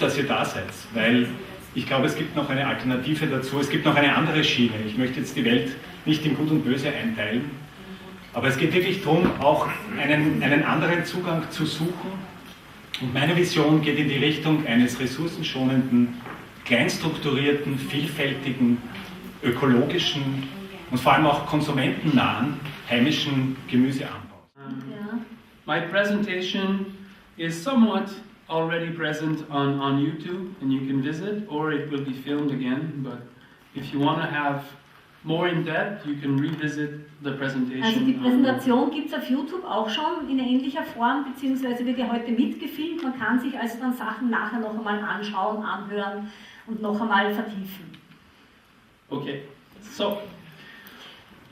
gut, dass ihr da seid, weil ich glaube, es gibt noch eine Alternative dazu, es gibt noch eine andere Schiene. Ich möchte jetzt die Welt nicht in Gut und Böse einteilen, aber es geht wirklich darum, auch einen anderen Zugang zu suchen. Und meine Vision geht in die Richtung eines ressourcenschonenden, kleinstrukturierten, vielfältigen, ökologischen und vor allem auch konsumentennahen heimischen Gemüseanbaus. My presentation is somewhat already present on YouTube, and you can visit, or it will be filmed again. But if you want to have more in depth, you can revisit the presentation. Also die Präsentation gibt es auf YouTube auch schon in ähnlicher Form, beziehungsweise wird ja heute mitgefilmt. Man kann sich also dann Sachen nachher noch einmal anschauen, anhören und noch einmal vertiefen. Okay, so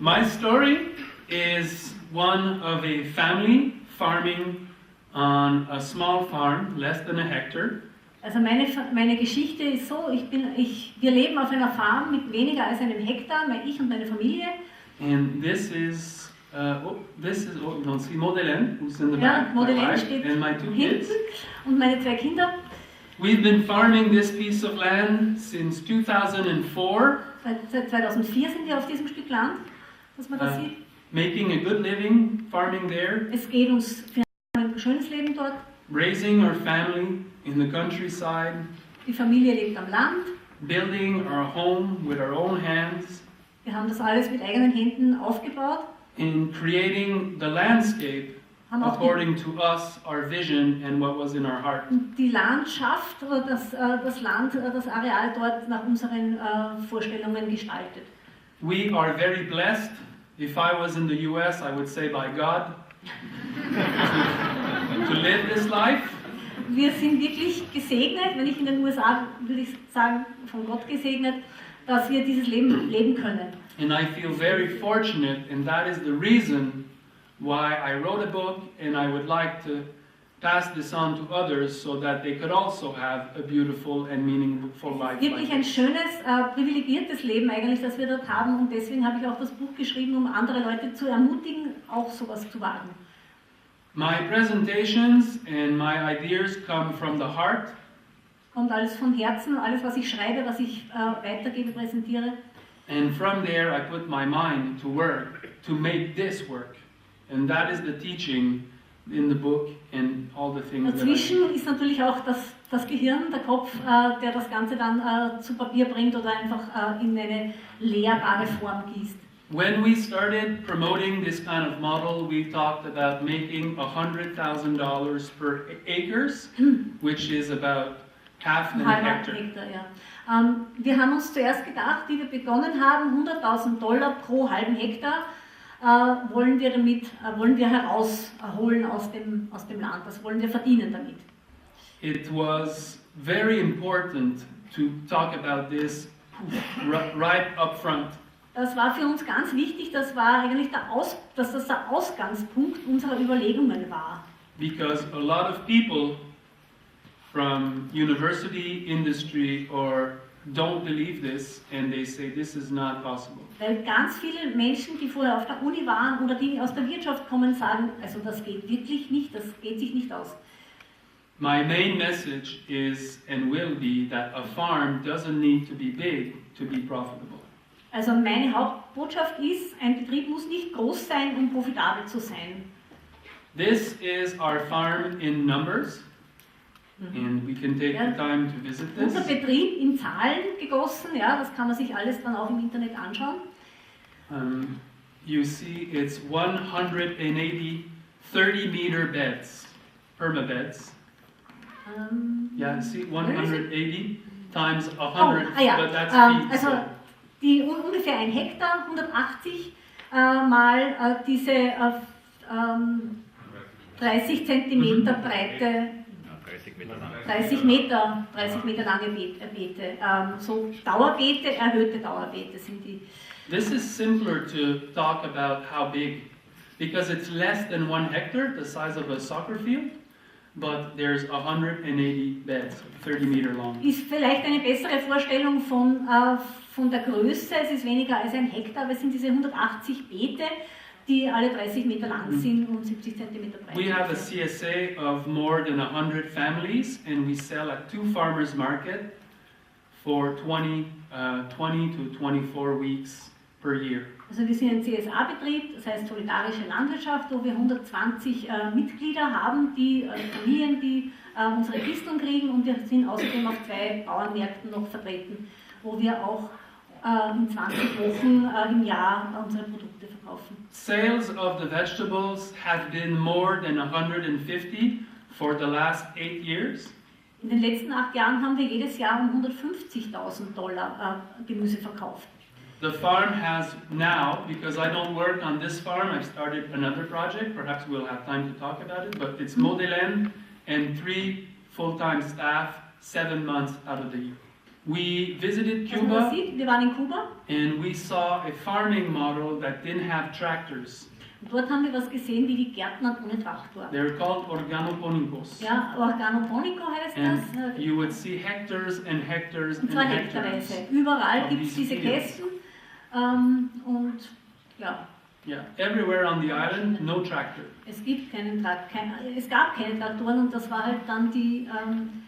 my story is one of a family farming on a small farm, less than a hectare. Also meine Geschichte ist so, wir leben auf einer Farm mit weniger als einem Hektar, ich und meine Familie. And this is you don't see Modelen, who's in the back, Modelen steht and my two hinten kids. Und meine zwei Kinder. We've been farming this piece of land since 2004. Seit 2004 sind wir auf diesem Stück Land, dass man das sieht. Making a good living, farming there. Es geht uns für ein schönes Leben dort. Raising our family in the countryside. Die Familie lebt am Land. Building our home with our own hands. Wir haben das alles mit eigenen Händen aufgebaut. In creating the landscape according to us, our vision and what was in our heart. Die Landschaft oder das Land, das Areal dort nach unseren Vorstellungen gestaltet. We are very blessed. If I was in the US, I would say by God to live this life. Wir sind wirklich gesegnet, wenn ich in den USA würde ich sagen, von Gott gesegnet, dass wir dieses Leben leben können. And I feel very fortunate, and that is the reason why I wrote a book, and I would like to pass this on to others so that they could also have a beautiful and meaningful life. Wirklich ein schönes, privilegiertes Leben eigentlich, das wir dort haben, und deswegen habe ich auch das Buch geschrieben, um andere Leute zu ermutigen, auch sowas zu wagen. My presentations and my ideas come from the heart. Kommt alles von Herzen, alles was ich schreibe, was ich weitergebe, präsentiere. And from there I put my mind to work, to make this work. And that is the teaching in the book and all the things. Dazwischen ist natürlich auch das Gehirn, der Kopf, der das Ganze dann zu Papier bringt oder einfach in eine lehrbare Form gießt. When we started promoting this kind of model, we talked about making $100,000 per acres, which is about half an hectare. Ja. Wir haben uns zuerst gedacht, wie wir begonnen haben, $100.000 pro halben Hektar wollen wir herausholen aus dem Land. Das wollen wir verdienen damit. It was very important to talk about this right up front. Das war für uns ganz wichtig, das war eigentlich dass das der Ausgangspunkt unserer Überlegungen war. Because a lot of people from university, industry, or don't believe this, and they say this is not possible. Weil ganz viele Menschen, die vorher auf der Uni waren oder die aus der Wirtschaft kommen, sagen, also das geht wirklich nicht, das geht sich nicht aus. My main message is and will be that a farm doesn't need to be big to be profitable. Also meine Hauptbotschaft ist, ein Betrieb muss nicht groß sein, um profitabel zu sein. This is our farm in numbers, and we can take the time to visit this. Unser Betrieb in Zahlen gegossen, ja, das kann man sich alles dann auch im Internet anschauen. You see, it's 180 30-meter beds, permabeds. Yeah, see, 180 times 100, but that's feet. Also die ungefähr ein Hektar, 180 mal diese 30 Zentimeter breite, 30 Meter lange Beete. So Dauerbeete, erhöhte Dauerbeete sind die. This is simpler to talk about how big, because it's less than 1 hectare, the size of a soccer field, but there's 180 beds, 30 meter long. Ist vielleicht eine bessere Vorstellung von der Größe, es ist weniger als ein Hektar, aber es sind diese 180 Beete, die alle 30 Meter lang sind und 70 Zentimeter breit. We have a CSA of more than 100 families, and we sell at 2 farmers market for 20 to 24 weeks per year. Also wir sind ein CSA-Betrieb, das heißt solidarische Landwirtschaft, wo wir 120 Mitglieder haben, die Familien, die unsere Kisten kriegen, und wir sind außerdem auf 2 Bauernmärkten noch vertreten, wo wir auch in 20 Wochen im Jahr unsere Produkte verkaufen. Sales of the vegetables have been more than 150 for the last 8 years. In den letzten 8 Jahren haben wir jedes Jahr um $150.000 Gemüse verkauft. The farm has now, because I don't work on this farm, I've started another project, perhaps we'll have time to talk about it, but it's Modelen and 3 full-time staff, 7 months out of the year. We visited Also man Cuba sieht, wir waren in Kuba and we saw a farming model that didn't have tractors. und dort haben wir was gesehen, wie die Gärtner ohne Traktor. They're called organoponicos. Ja, Organoponico heißt das. And you would see hectares and hectares Und and zwar hectares. hektarweise. Überall of gibt es these diese fields. Kästen und ja, Yeah, everywhere on the island, no tractor. es gab keine Traktoren und das war halt dann die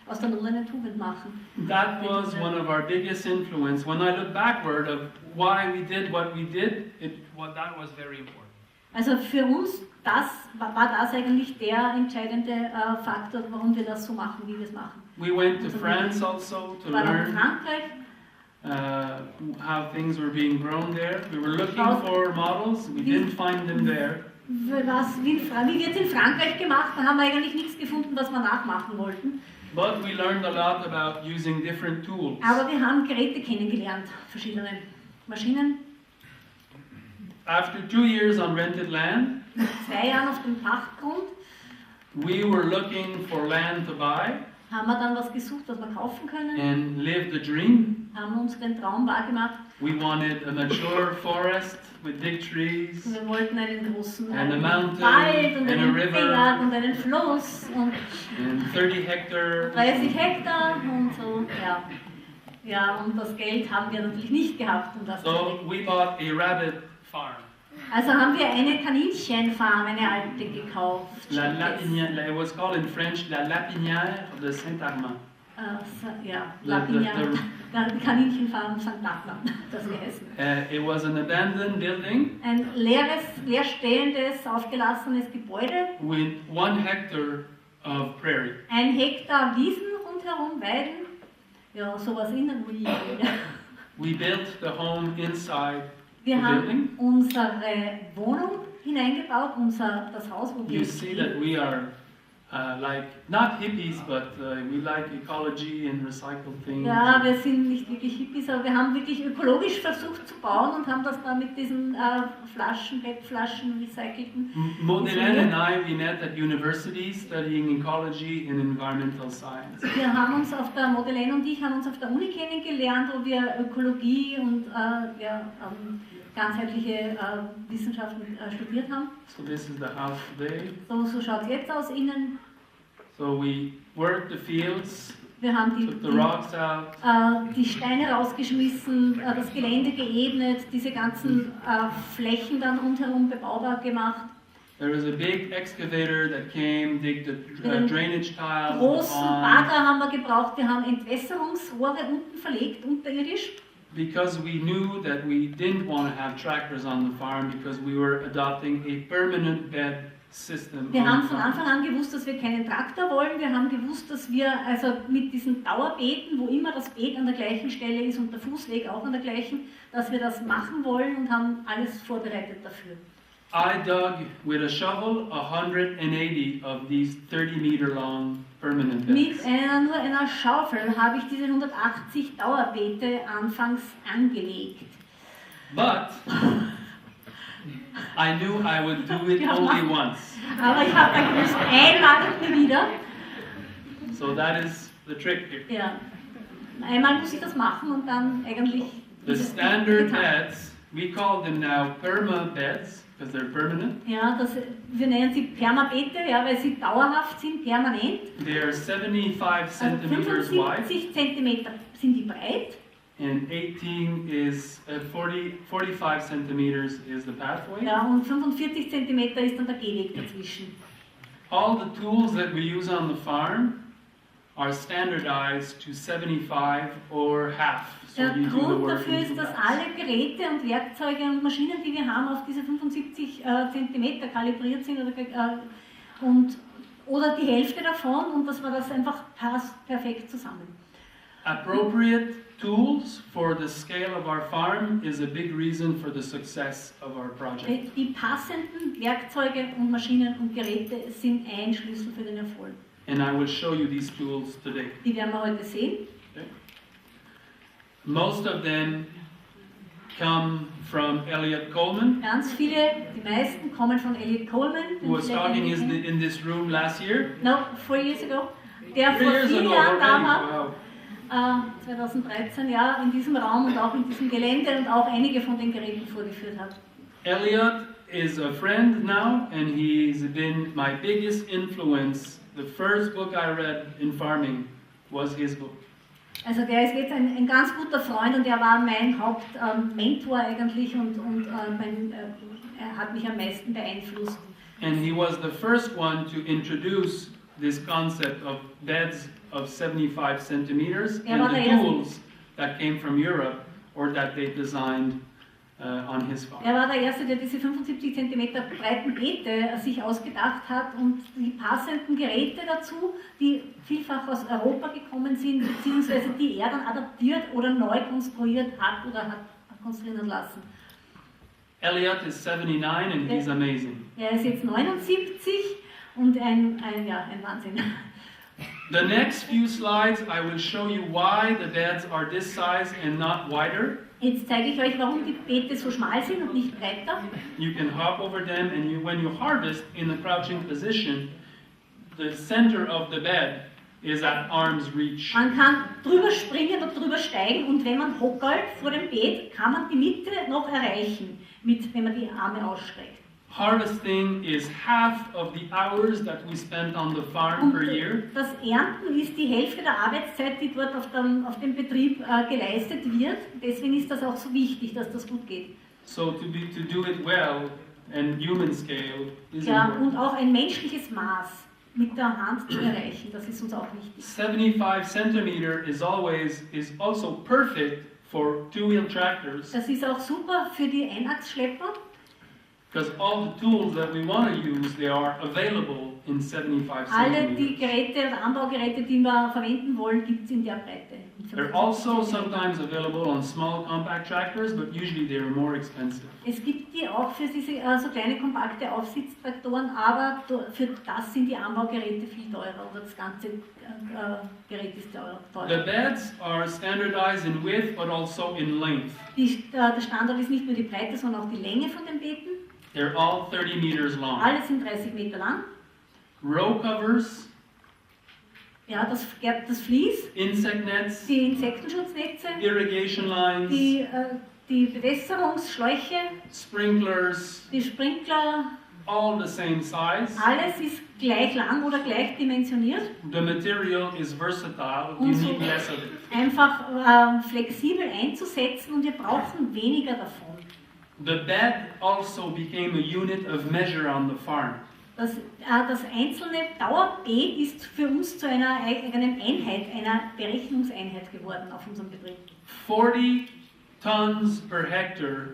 aus der Not eine Tugend machen. That was one of our biggest influence. When I look backward of why we did what we did, that was very important. Also für uns war das eigentlich der entscheidende Faktor, warum wir das so machen, wie wir es machen. We went to France also to Wir waren auch in learn Frankreich. how things were being grown there. We were looking for models. We didn't find them there. Wie wird es in Frankreich gemacht? Da haben wir eigentlich nichts gefunden, was wir nachmachen wollten. But we learned a lot about using different tools. Aber wir haben Geräte kennengelernt, verschiedene Maschinen. After 2 years on rented land, Nach 2 Jahren auf dem Pachtgrund we were looking for land to buy haben wir dann was gesucht, was wir kaufen können. and live the dream. Haben unseren Traum wahrgemacht. We wanted a mature forest with big trees. Wir wollten einen großen And a mountain, Wald und and a einen river. Berg und einen Fluss und And 30 hectares. 30 Hektar und so, ja. Ja, und das Geld haben wir natürlich nicht gehabt, um das zu So decken. we bought a rabbit farm. Also haben wir eine Kaninchenfarm, eine alte gekauft. La Lapinière, it was called in French La Lapinière de Saint-Armand. Ja, The- Lapinière, die Kaninchenfarm St. Armand, das geheißen. It was an abandoned building Ein leerstehendes, aufgelassenes Gebäude, with 1 hectare of prairie. 1 Hektar Wiesen rundherum, Weiden, ja, sowas in der Ruine. We built the home inside Wir the haben building. unsere Wohnung hineingebaut, das Haus, wo wir You jetzt see leben. that we are like, not hippies, but we like ecology and recycled things. Ja, wir sind nicht wirklich Hippies, aber wir haben wirklich ökologisch versucht zu bauen und haben das dann mit diesen PET-Flaschen recycelten. Modelen and I, we met at university studying ecology and environmental science. Wir haben uns Modelaine und ich haben uns auf der Uni kennengelernt, wo wir Ökologie und ganzheitliche Wissenschaften studiert haben. So this is the house today. So schaut es jetzt aus innen. So we worked the fields, Wir haben took the rocks out, die Steine rausgeschmissen, das Gelände geebnet, diese ganzen Flächen dann rundherum bebaubar gemacht. there was a big excavator that came, dig the drainage tiles, the Großen pond. Bagger haben wir gebraucht, wir haben Entwässerungsrohre unten verlegt, unterirdisch. Because we knew that we didn't want to have tractors on the farm because we were adopting a permanent bed system. Wir on haben the von farm. Anfang an gewusst, dass wir keinen Traktor wollen. Wir haben gewusst, dass wir also mit diesen Dauerbeeten, wo immer das Beet an der gleichen Stelle ist und der Fußweg auch an der gleichen, dass wir das machen wollen und haben alles vorbereitet dafür. I dug with a shovel 180 of these 30-meter long permanent Mit beds. nur einer Schaufel habe ich diese 180 Dauerbeete anfangs angelegt. But I knew I would do it Ja. only once. Aber ich habe dann gewusst, einmal und nie wieder. So that is the trick here. Ja. Einmal muss ich das machen und dann eigentlich. The ist es standard getan. beds, we call them now perma beds because they're permanent. Ja, wir nennen sie Permabeete, ja, weil sie dauerhaft sind, permanent. They are 75 Also centimeters wide 75 Zentimeter sind die breit and 18 is 45 centimeters is the pathway. Ja, und 45 cm ist dann der Gehweg dazwischen. All the tools that we use on the farm are standardized to 75 or half. So Der you do the Grund work dafür in ist, 2 dass halves. alle Geräte und Werkzeuge und Maschinen, die wir haben, auf diese 75 cm kalibriert sind oder die Hälfte davon und dass man das einfach passt perfekt zusammen. Appropriate tools for the scale of our farm is a big reason for the success of our project. Die passenden Werkzeuge und Maschinen und Geräte sind ein Schlüssel für den Erfolg. And I will show you these tools today. Die werden wir heute sehen. Okay? Most of them come from Elliot Coleman, Ganz viele, die meisten kommen von Elliot Coleman, who was talking in this room last year. No, 4 years ago. Der 3 vor years 4 ago Jahren da already. war. Wow. 2013, ja, in diesem Raum und auch in diesem Gelände und auch einige von den Geräten vorgeführt hat. Elliot is a friend now, and he's been my biggest influence. The first book I read in farming was his book. Also der ist jetzt ein ganz guter Freund und er war mein Hauptmentor eigentlich und er hat mich am meisten beeinflusst. And he was the first one to introduce this concept of beds of 75 centimeters Er war and the der Erste. tools that came from Europe or that they designed on his farm. Er war der Erste, der diese 75 cm breiten Beete sich ausgedacht hat und die passenden Geräte dazu, die vielfach aus Europa gekommen sind, beziehungsweise die er dann adaptiert oder neu konstruiert hat oder hat konstruieren lassen. Elliot is 79 and he's amazing. Er ist jetzt 79 und ein Wahnsinn. The next few slides I will show you why the beds are this size and not wider. Jetzt zeige ich euch, warum die Beete so schmal sind und nicht breiter. You can hop over them, and when you harvest in the crouching position, the center of the bed is at arm's reach. Man kann drüber springen und drüber steigen und wenn man hockelt vor dem Beet, kann man die Mitte noch erreichen, wenn man die Arme ausstreckt. Harvesting is half of the hours that we spent on the farm per year. Das Ernten ist die Hälfte der Arbeitszeit, die dort auf dem Betrieb geleistet wird. Deswegen ist das auch so wichtig, dass das gut geht. So to do it well and human scale is Ja, important. und auch ein menschliches Maß mit der Hand zu erreichen, das ist uns auch wichtig. 75 centimeter is also perfect for two-wheel tractors. Das ist auch super für die Einachsschlepper. Because all the tools that we want to use, they are available in 75 Alle die centimeters. Geräte und Anbaugeräte, die wir verwenden wollen, gibt es in der Breite. They're also sometimes available on small compact tractors, but usually they're more expensive. Es gibt die auch für diese so kleine kompakte Aufsitztraktoren, aber für das sind die Anbaugeräte viel teurer oder das ganze Gerät ist teurer. The beds are standardized in width, but also in length. Der Standard ist nicht nur die Breite, sondern auch die Länge von den Beeten. They're all 30 meters long. Alle sind 30 Meter lang. Row covers, Ja, das Vlies, insect nets, die Insektenschutznetze, irrigation lines, die Bewässerungsschläuche, sprinklers, die Sprinkler, all the same size. alles ist gleich lang oder gleich dimensioniert. The material is versatile, you Und so need less of it. einfach flexibel einzusetzen und wir brauchen weniger davon. The bed also became a unit of measure on the farm. Das einzelne Dauerbeet ist für uns zu einer eigenen Einheit, einer Berechnungseinheit geworden auf unserem Betrieb. 40 tons per hectare.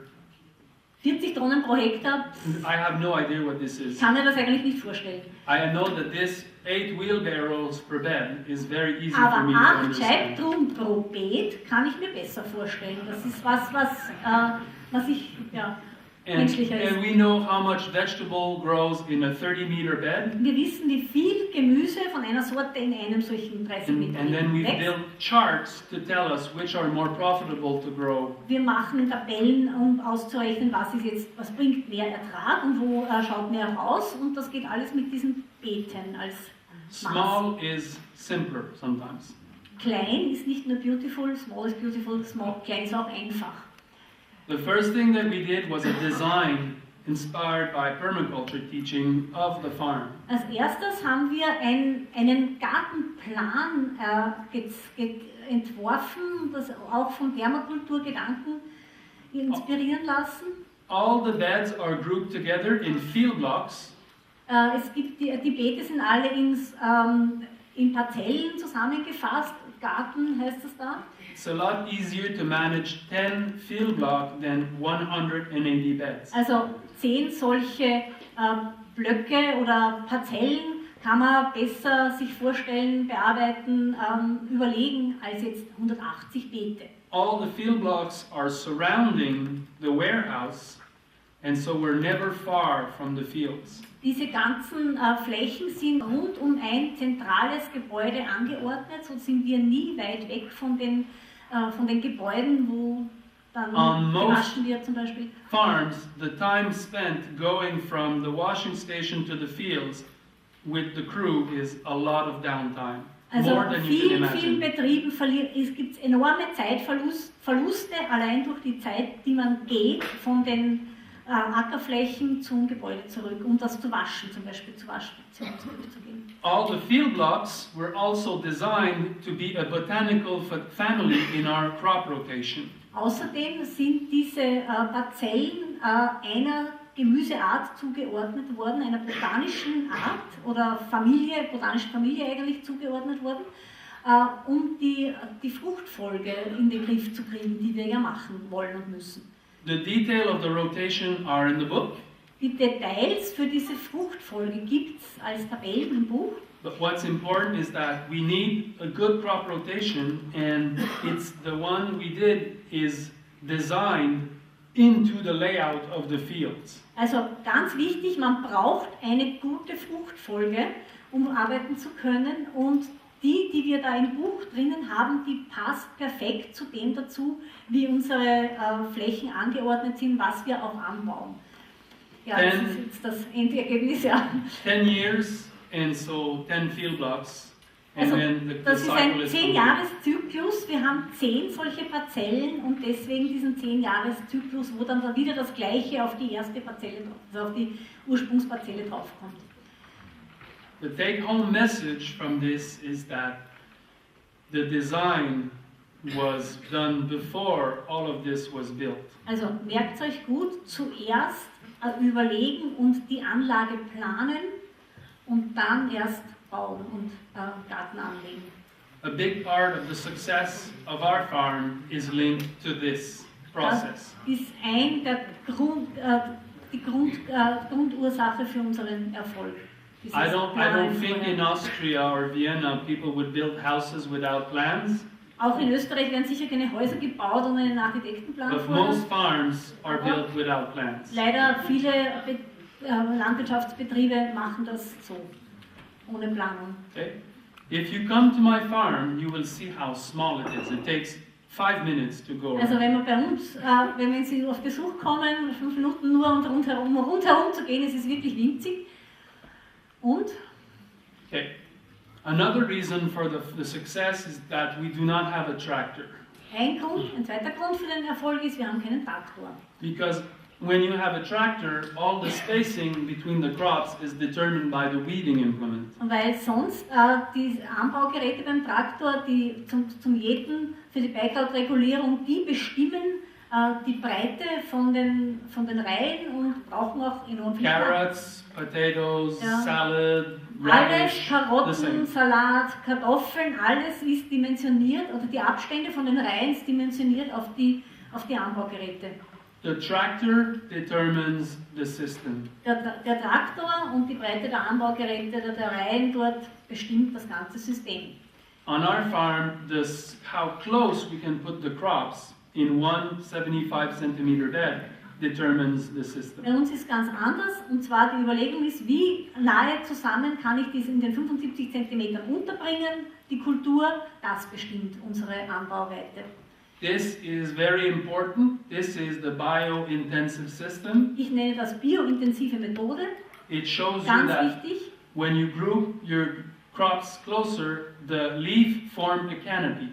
40 Tonnen pro Hektar, I have no idea what this ich is. kann mir das eigentlich nicht vorstellen. I know that this 8 wheelbarrows per bed is very easy for Aber me to 8 understand. Scheibtruhen pro Beet kann ich mir besser vorstellen. Das ist was ich, ja, menschlicher ist. And we know how much vegetable grows in a 30-meter bed. Wir wissen, wie viel Gemüse von einer Sorte in einem solchen 30 Meter And then we've wächst. built charts to tell us which are more profitable to grow. Wir machen Tabellen, um auszurechnen, was bringt mehr Ertrag und wo schaut mehr raus. Und das geht alles mit diesen Beeten als Maß. Small is simpler sometimes. Klein ist nicht nur beautiful, small ist beautiful, klein ist auch einfach. The first thing that we did was a design inspired by permaculture teaching of the farm. Als erstes haben wir einen Gartenplan entworfen, das auch vom Permakulturgedanken inspirieren lassen. All the beds are grouped together in field blocks. Es gibt die Beete sind alle in Parzellen zusammengefasst. Garten heißt es da. It's a lot easier to manage 10 field blocks than 180 beds. Also 10 solche Blöcke oder Parzellen kann man besser sich vorstellen, bearbeiten, überlegen als jetzt 180 Beete. All the field blocks are surrounding the warehouse, and so we're never far from the fields. Diese ganzen Flächen sind rund um ein zentrales Gebäude angeordnet, so sind wir nie weit weg von den Gebäuden, wo dann gewaschen wird zum Beispiel. Farms, the time spent going from the washing station to the fields with the crew is a lot of downtime. Also More than you can vielen imagine. Betrieben gibt es enorme Zeitverluste, allein durch die Zeit, die man geht von den Ackerflächen zum Gebäude zurück, um das zu waschen, zum Beispiel zur Waschstation zurückzugehen. All the field blocks were also designed to be a botanical family in our crop rotation. Außerdem sind diese Parzellen einer Gemüseart zugeordnet worden, einer botanischen Art oder botanischen Familie eigentlich zugeordnet worden, um die Fruchtfolge in den Griff zu kriegen, die wir ja machen wollen und müssen. The detail of the rotation are in the book. Die Details für diese Fruchtfolge gibt es als Tabellen im Buch. But what's important is that we need a good crop rotation, and it's the one we did is designed into the layout of the fields. Also ganz wichtig, man braucht eine gute Fruchtfolge, um arbeiten zu können, und die wir da im Buch drinnen haben, die passt perfekt zu dem dazu, wie unsere Flächen angeordnet sind, was wir auch anbauen. Ja, das ist jetzt das Endergebnis, ja. 10 years and so 10 field blocks. And Also, then the das ist cycle ein is 10-Jahres-Zyklus. Wir haben 10 solche Parzellen und deswegen diesen 10-Jahres-Zyklus, wo dann wieder das Gleiche auf die erste Parzelle, also auf die Ursprungsparzelle draufkommt. The take-home message from this is that the design was done before all of this was built. Also merkt euch gut, zuerst überlegen und die Anlage planen und dann erst bauen und Garten anlegen. A big part of the success of our farm is linked to this process. Das ist die Grundursache für unseren Erfolg. I don't think in Austria or Vienna people would build houses without plans. Auch in Österreich werden sicher keine Häuser gebaut ohne einen Architektenplan But vorher. most farms are built without plans. Leider viele Landwirtschaftsbetriebe machen das so, ohne Planung. Okay? If you come to my farm, you will see how small it is. It takes 5 minutes to go Also around. wenn man bei uns, wenn Sie auf Besuch kommen, 5 Minuten nur um rundherum zu gehen, ist es wirklich winzig. Und Okay. Another reason for the success is that we do not have a tractor. ein zweiter Grund für den Erfolg ist, wir haben keinen Traktor. Because when you have a tractor, all the spacing between the crops is determined by the weeding implement. Und weil sonst die Anbaugeräte beim Traktor, die zum Jäten für die Beikrautregulierung, die bestimmen die Breite von den Reihen und brauchen auch enorm viel Platz. Carrots, potatoes, Ja. salad, Alles, radish, the Karotten, same. Salat, Kartoffeln, alles ist dimensioniert, oder die Abstände von den Reihen ist dimensioniert auf die Anbaugeräte. The tractor determines the system. Der Traktor und die Breite der Anbaugeräte oder der Reihen dort bestimmt das ganze System. On our farm, how close we can put the crops in one 75 centimeter bed determines the system. Bei uns ist es ganz anders, und zwar die Überlegung ist, wie nahe zusammen kann ich dies in den 75 cm unterbringen, die Kultur, das bestimmt unsere Anbauweite. This is very important. This is the bio-intensive system. Ich nenne das biointensive Methode, It shows you ganz that wichtig. when you group your crops closer, the leaf form a canopy.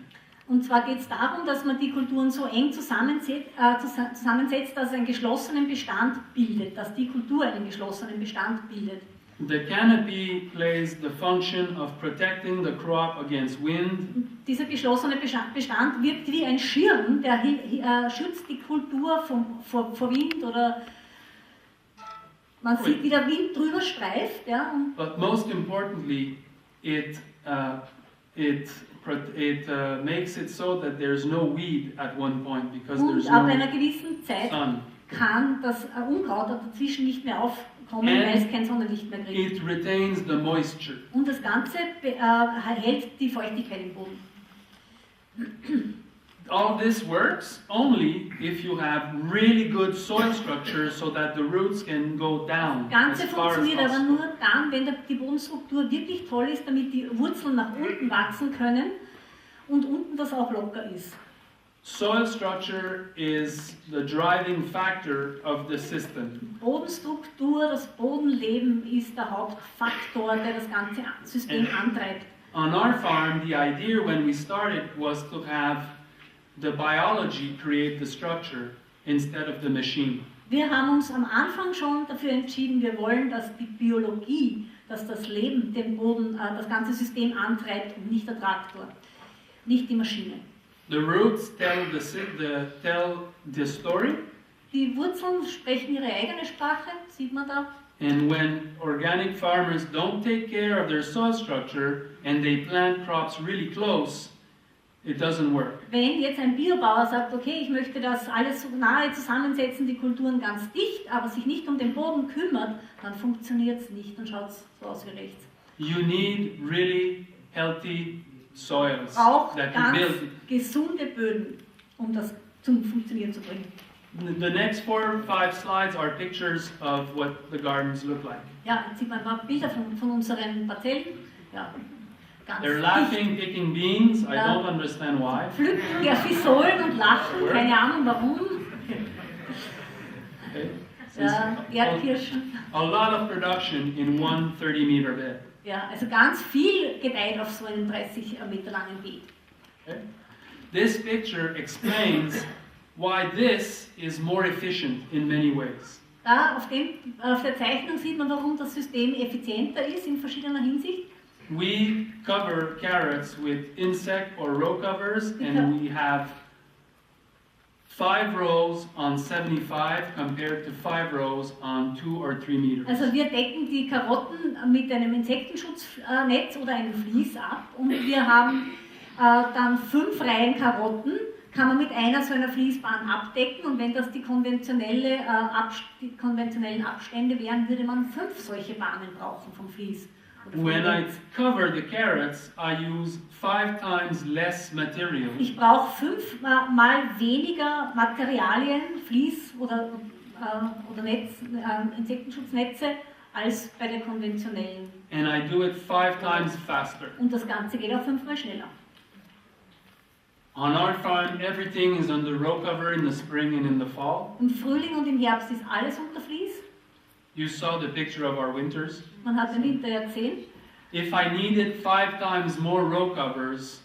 Und zwar geht es darum, dass man die Kulturen so eng zusammensetzt, dass es einen geschlossenen Bestand bildet, dass die Kultur einen geschlossenen Bestand bildet. The canopy plays the function of protecting the crop against wind. Dieser geschlossene Bestand wirkt wie ein Schirm, der schützt die Kultur vor Wind oder man sieht, wie der Wind drüber streift. Ja, But most importantly, it makes it so that there's no weed at one point because there's und ab no einer gewissen Zeit sun. kann das Unkraut dazwischen nicht mehr aufkommen, weil es kein Sonnenlicht mehr kriegt. It retains the moisture. Und das Ganze hält die Feuchtigkeit im Boden. All this works only if you have really good soil structure so that the roots can go down Das Ganze as far as funktioniert aber possible. nur dann, wenn die Bodenstruktur wirklich toll ist, damit die Wurzeln nach unten wachsen können und unten das auch locker ist. Soil structure is the driving factor of the system. Bodenstruktur, das Bodenleben ist der Hauptfaktor, der das ganze System antreibt. On our farm, the idea when we started was to have the biology create the structure instead of the machine. Wir haben uns am Anfang schon dafür entschieden, wir wollen, dass die Biologie, dass das Leben den Boden, das ganze System antreibt und nicht der Traktor, nicht die Maschine. The roots tell the story, Die Wurzeln sprechen ihre eigene Sprache, sieht man da. and when organic farmers don't take care of their soil structure and they plant crops really close, it doesn't work. Wenn jetzt ein Biobauer sagt, okay, ich möchte das alles so nahe zusammensetzen, die Kulturen ganz dicht, aber sich nicht um den Boden kümmert, dann funktioniert es nicht und schaut es so aus wie rechts. You need really healthy soils Auch that you ganz build. gesunde Böden, um das zum Funktionieren zu bringen. The next 4 or 5 slides are pictures of what the gardens look like. Ja, jetzt sieht man ein paar Bilder von unseren Parzellen. Ja, ganz They're dicht. laughing, picking beans. I Ja. don't understand why. Pflücken der Fisolen und lachen, keine Ahnung warum. Okay. Ja, Erdkirschen. A lot of production in one 30-meter bed. Ja, also ganz viel gedeiht auf so einem 30 Meter langen Beet. Okay. This picture explains why this is more efficient in many ways. Da auf der Zeichnung sieht man, warum das System effizienter ist in verschiedener Hinsicht. We cover carrots with insect or row covers, and we have 5 rows on 75 compared to 5 rows on 2 or 3 meters. Also wir decken die Karotten mit einem Insektenschutznetz oder einem Vlies ab und wir haben dann 5 Reihen Karotten, kann man mit einer so einer Fließbahn abdecken und wenn das die konventionellen Abstände wären, würde man 5 solche Bahnen brauchen vom Vlies. oder vom When I Netz. cover the carrots, I use 5 times less material. Ich brauche 5 mal weniger Materialien, Vlies oder Insektenschutznetze als bei der konventionellen. And I do it 5 times faster. Und das Ganze geht auch 5-mal schneller. On our farm, everything is under row cover in the spring and in the fall. Im Frühling und im Herbst ist alles unter Vlies. You saw the picture of our winters. Man hat den Winter ja gesehen. If I needed 5 times more row covers,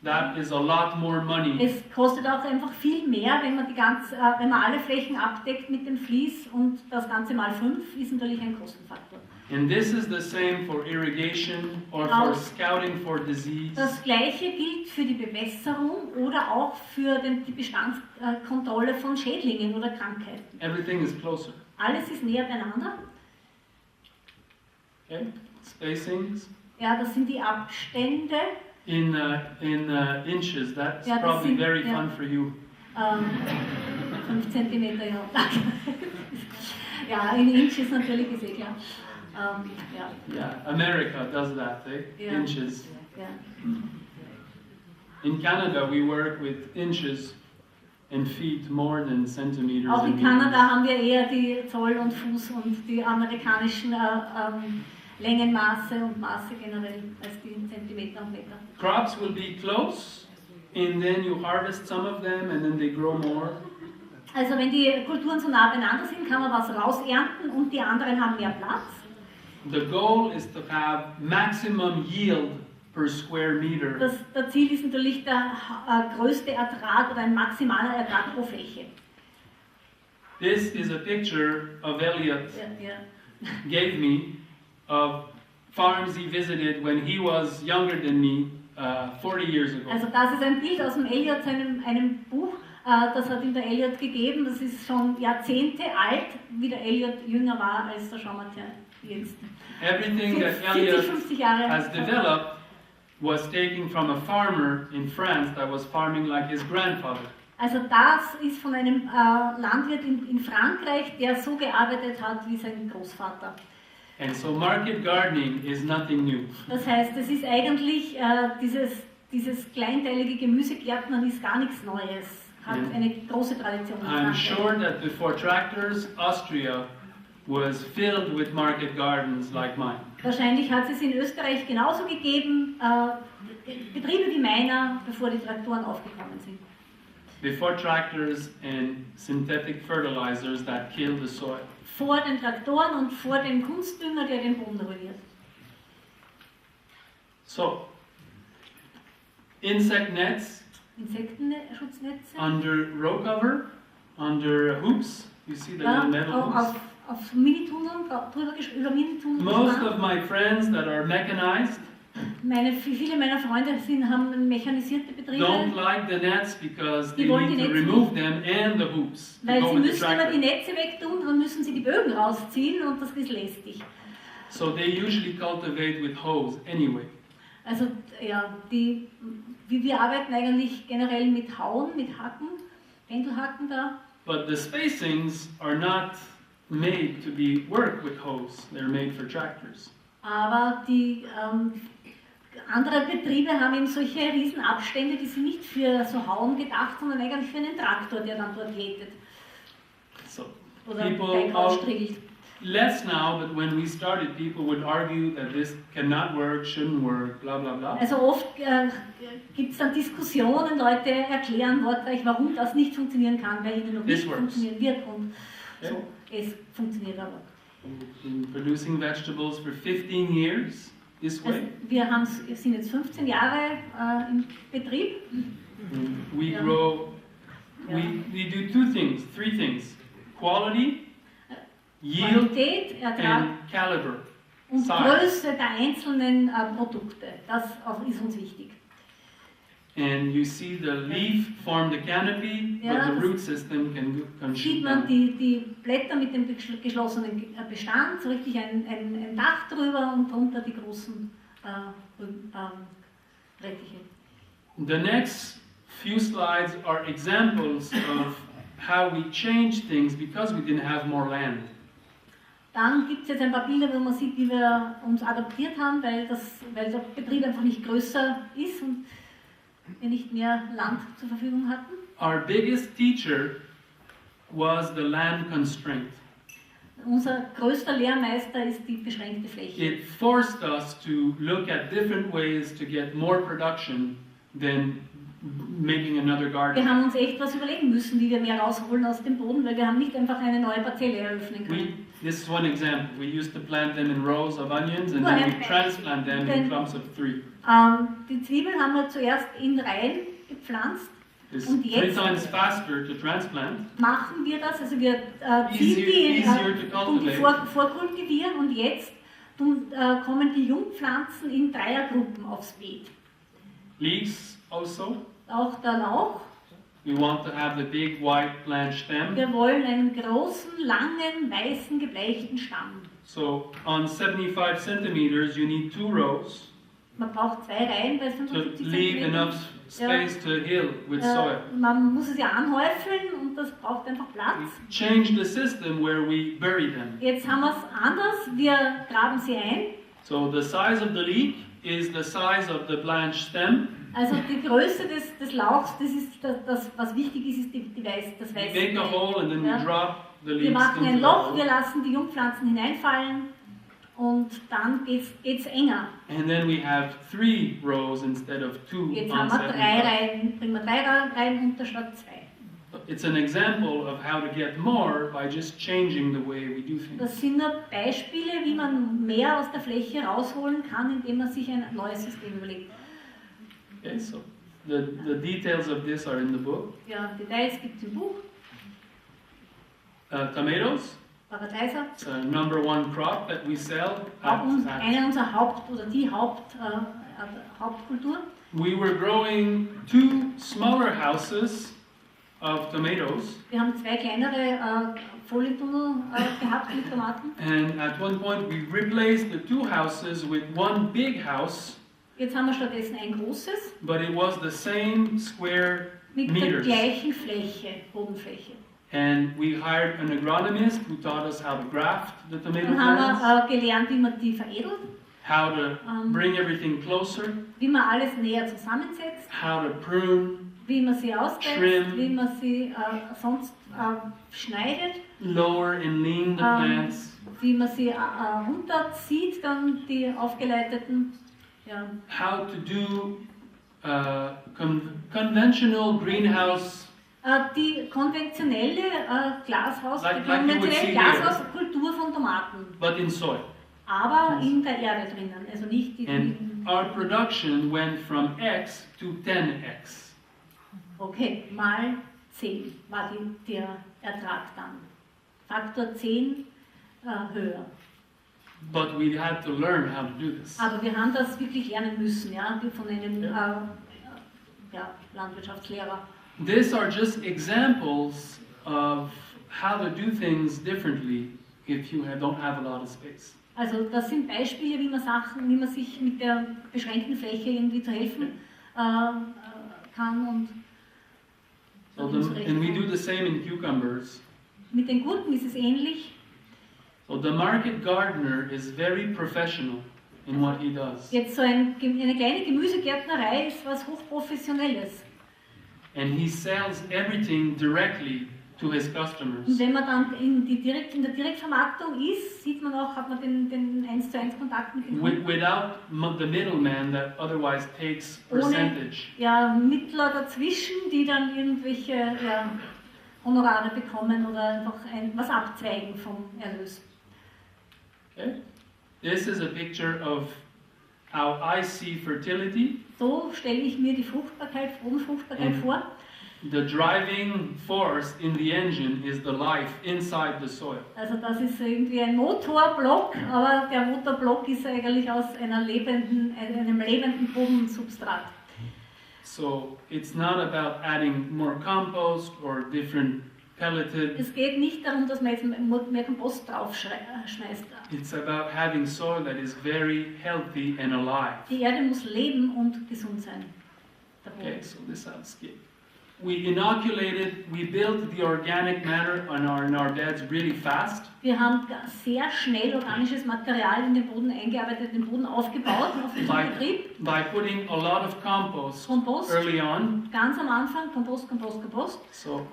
that is a lot more money. Es kostet auch einfach viel mehr, wenn man alle Flächen abdeckt mit dem Vlies und das Ganze mal 5 ist natürlich ein Kostenfaktor. And this is the same for irrigation or for scouting for disease. Das gleiche gilt für die Bewässerung oder auch für die Bestandskontrolle von Schädlingen oder Krankheiten. Everything is closer. Alles ist näher beieinander. Okay? Spacings Ja, das sind die Abstände. in inches. That's Yeah, probably that's very in- yeah. fun for you. 5 cm, ja. Ja, in Inches natürlich ist eh klar. Ja, Yeah, America does that, eh? Yeah. Inches. ja. In Canada, we work with inches and feet more than centimeters. Auch in and Kanada meters. haben wir eher die Zoll und Fuß und die amerikanischen Längenmaße und Maße generell als die Zentimeter und Meter. Crops will be close, and then you harvest some of them, and then they grow more. Also wenn die Kulturen so nah beieinander sind, kann man was rausernten und die anderen haben mehr Platz. The goal is to have maximum yield per square meter. Der Ziel ist natürlich der größte Ertrag oder ein maximaler Ertrag pro Fläche. This is a picture of Elliot Ja. gave me of farms he visited when he was younger than me 40 years ago. Also das ist ein Bild aus dem Elliot, einem Buch, das hat ihm der Elliot gegeben. Das ist schon Jahrzehnte alt, wie der Elliot jünger war als der Jean-Martin jetzt. Everything that 40, Elliot 50 Jahre has developed was taken from a farmer in France that was farming like his grandfather. Also das ist von einem Landwirt in Frankreich, der so gearbeitet hat wie sein Großvater. And so market gardening is nothing new. Das heißt, es ist eigentlich dieses kleinteilige Gemüsegärtnern ist gar nichts Neues, hat eine große Tradition in I'm Frankreich. sure that before tractors, Austria was filled with market gardens like mine. Wahrscheinlich hat es in Österreich genauso gegeben, Betriebe wie meiner, bevor die Traktoren aufgekommen sind. Before tractors and synthetic fertilizers that kill the soil. Vor den Traktoren und vor dem Kunstdünger, der den Boden ruiniert. So, insect nets Insektenschutznetze. under row cover, under hoops. You see the little metal hoops. Auf Minitunneln, über Minitunneln. Most gespannt. of my friends that are mechanized Viele meiner Freunde haben mechanisierte Betriebe, don't like the nets because they Die wollen need die to Netze remove them and the hoops to weil go sie with the müssen immer die tractor. Netze wegtun, dann müssen sie die Bögen rausziehen und das ist lästig. So they usually cultivate with hoes anyway. Also ja, wir arbeiten eigentlich generell mit Hauen, mit Hacken, Pendelhacken da. But the spacings are not made to be worked with hoes. They're made for tractors. Aber die andere Betriebe haben eben solche riesen Abstände, die sind nicht für so Hauen gedacht, sondern eigentlich für einen Traktor, der dann dort jätet So oder people Teig ausstriegelt. less now, but when we started, people would argue that this cannot work, shouldn't work, blah blah blah. Also oft gibt es dann Diskussionen, Leute erklären wortreich, warum das nicht funktionieren kann, bei ihnen noch nicht funktionieren wird und so, es funktioniert aber. In producing vegetables for 15 years this way. Also wir sind jetzt 15 Jahre im Betrieb. We Yeah. grow, Yeah. we do three things: quality, yield, Qualität, Ertrag and caliber. und Size. Größe der einzelnen Produkte. Das auch ist uns wichtig. And you see the leaf form the canopy, Yeah, but the das root system can Sieht shoot man down. die Blätter mit dem geschlossenen Bestand, so richtig ein Dach drüber und drunter die großen Rettiche. The next few slides are examples of how we changed things because we didn't have more land. Dann gibt es jetzt ein paar Bilder, wo man sieht, wie wir uns adaptiert haben, weil der Betrieb einfach nicht größer ist und wir nicht mehr Land zur Verfügung hatten. Our biggest teacher was the land constraint. Unser größter Lehrmeister ist die beschränkte Fläche. It forced us to look at different ways to get more production than making another Wir garden. haben uns echt was überlegen müssen, wie wir mehr rausholen aus dem Boden, weil wir haben nicht einfach eine neue Parzelle eröffnen können. This is one example. We used to plant them in rows of onions and then we transplant them in clumps of 3. Die Zwiebeln haben wir zuerst in Reihen gepflanzt. It's Und 3 jetzt times faster to transplant. machen wir das, also wir ziehen die, Easier to tun die cultivate. vorkultivieren und jetzt kommen die Jungpflanzen in Dreiergruppen aufs Beet. Leaves also. Auch der Lauch. We want to have the big white plant stem. Wir wollen einen großen, langen, weißen, gebleichten Stamm. So on 75 centimeters, you need 2 rows Man braucht 2 Reihen bei to 75 leave cm. enough space to heal with soil. Man muss es ja anhäufeln und das braucht einfach Platz. We change the system where we bury them. Jetzt haben wir es anders, wir graben sie ein. So the size of the leek is the size of the blanched stem. Also die Größe des Lauchs, das ist das, was wichtig ist, ist das We weiße make a Teil. hole and then Ja. we drop the Wir leaves machen into ein the Loch, wir hole. lassen die Jungpflanzen hineinfallen und dann geht's enger. And then we have 3 rows instead of 2 Jetzt on haben wir 75. bringen wir 3 Reihen unter statt 2. it's an example of how to get more by just changing the way we do things. Das sind nur Beispiele, wie man mehr aus der Fläche rausholen kann, indem man sich ein neues System überlegt. Okay, so the details of this are in the book. Ja, Details gibt es im Buch. Tomatoes, Paradeiser. it's a #1 crop that we sell. Eine unserer Hauptkultur. We were growing 2 smaller houses of tomatoes, Wir haben 2 kleinere Folientunnel gehabt mit Tomaten. and at one point we replaced the 2 houses with 1 big house, Jetzt haben wir stattdessen ein großes but it was the same square mit der meters. gleichen Fläche, Bodenfläche. And we hired an agronomist who taught us how to graft the tomato Dann haben plants, wir gelernt, wie man die veredelt, how to bring everything closer, wie man alles näher zusammensetzt, how to prune, wie man sie ausgrenzt, Trim. wie man sie sonst schneidet, lower and lean the plants, wie man sie runterzieht, dann die aufgeleiteten. Ja. how to do conventional greenhouse, Die konventionelle Like you would see here. Glashauskultur von Tomaten, but in soil. aber in der Erde drinnen, also nicht die. And our production went from X to 10X. Okay, mal 10 war der Ertrag dann. Faktor 10 höher. But we had to learn how to do this. Aber wir haben das wirklich lernen müssen, ja, von einem Landwirtschaftslehrer. These are just examples of how to do things differently if you don't have a lot of space. Also das sind Beispiele, wie man sich mit der beschränkten Fläche irgendwie zu helfen kann und And we do the same in cucumbers. mit den Gurken ist es ähnlich. So the market gardener is very professional in what he does. Jetzt so eine kleine Gemüsegärtnerei ist was Hochprofessionelles. And he sells everything directly to his Und customers. wenn man dann in der Direktvermarktung ist, hat man den 1:1 Kontakt mit den Kunden. Without the middleman that otherwise takes Ohne percentage. Mittler dazwischen, die dann irgendwelche Honorare bekommen oder einfach was abzweigen vom Erlös. Okay? This is a picture of how I see fertility. So stelle ich mir die Bodenfruchtbarkeit vor. The driving force in the engine is the life inside the soil. Also das ist irgendwie ein Motorblock, aber der Motorblock ist eigentlich aus einem lebenden Bodensubstrat. So it's not about adding more compost or different pelleted. Es geht nicht darum, dass man jetzt mehr Kompost draufschmeißt. It's about having soil that is very healthy and alive. Die Erde muss leben und gesund sein. Der Boden. Okay, so this I'll skip. We built the organic matter in our beds really fast. Wir haben sehr schnell organisches Material in den Boden eingearbeitet, den Boden aufgebaut auf dem Betrieb. By putting a lot of compost Kompost. early on. Ganz am Anfang Kompost. So,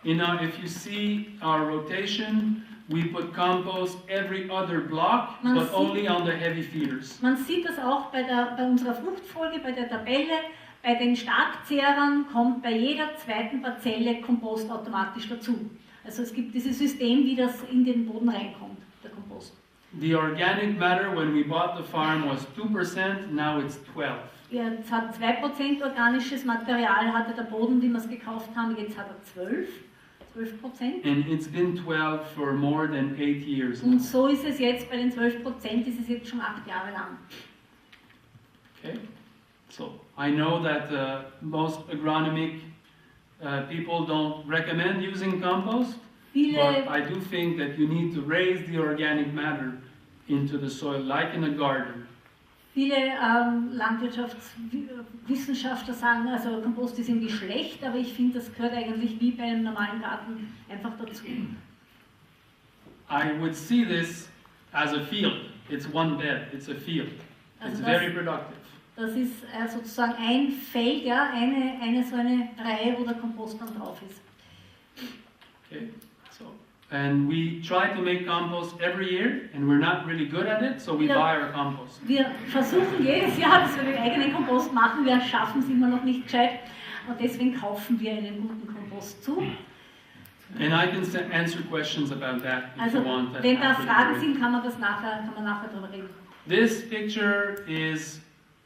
if you see our rotation, we put compost every other block, but only on the heavy feeders. Man sieht das auch bei unserer Fruchtfolge, bei der Tabelle. Bei den Starkzehrern kommt bei jeder zweiten Parzelle Kompost automatisch dazu. Also es gibt dieses System, wie das in den Boden reinkommt, der Kompost. The organic matter when we bought the farm was 2%, now it's 12%. Jetzt hat 2% organisches Material, hatte der Boden, wie wir es gekauft haben, jetzt hat er 12%. And it's been 12 for more than 8 years now. Und so ist es jetzt, bei den 12% ist es jetzt schon 8 Jahre lang. Okay, so I know that most agronomic people don't recommend using compost, but I do think that you need to raise the organic matter into the soil, like in a garden. Viele Landwirtschaftswissenschaftler sagen, also Kompost ist irgendwie schlecht, aber ich finde, das gehört eigentlich wie bei einem normalen Garten einfach dazu. I would see this as a field. It's one bed, it's a field. It's very productive. Das ist sozusagen ein Feld, ja, so eine Reihe, wo der Kompost dann drauf ist. Okay, so and we try to make compost every year, and we're not really good at it, so we buy our compost. Wir versuchen jedes Jahr, dass wir den eigenen Kompost machen. Wir schaffen es immer noch nicht gescheit und deswegen kaufen wir einen guten Kompost zu. And I can answer questions about that if Also, you want. wenn da after the Fragen break. sind, kann man nachher darüber reden. This picture is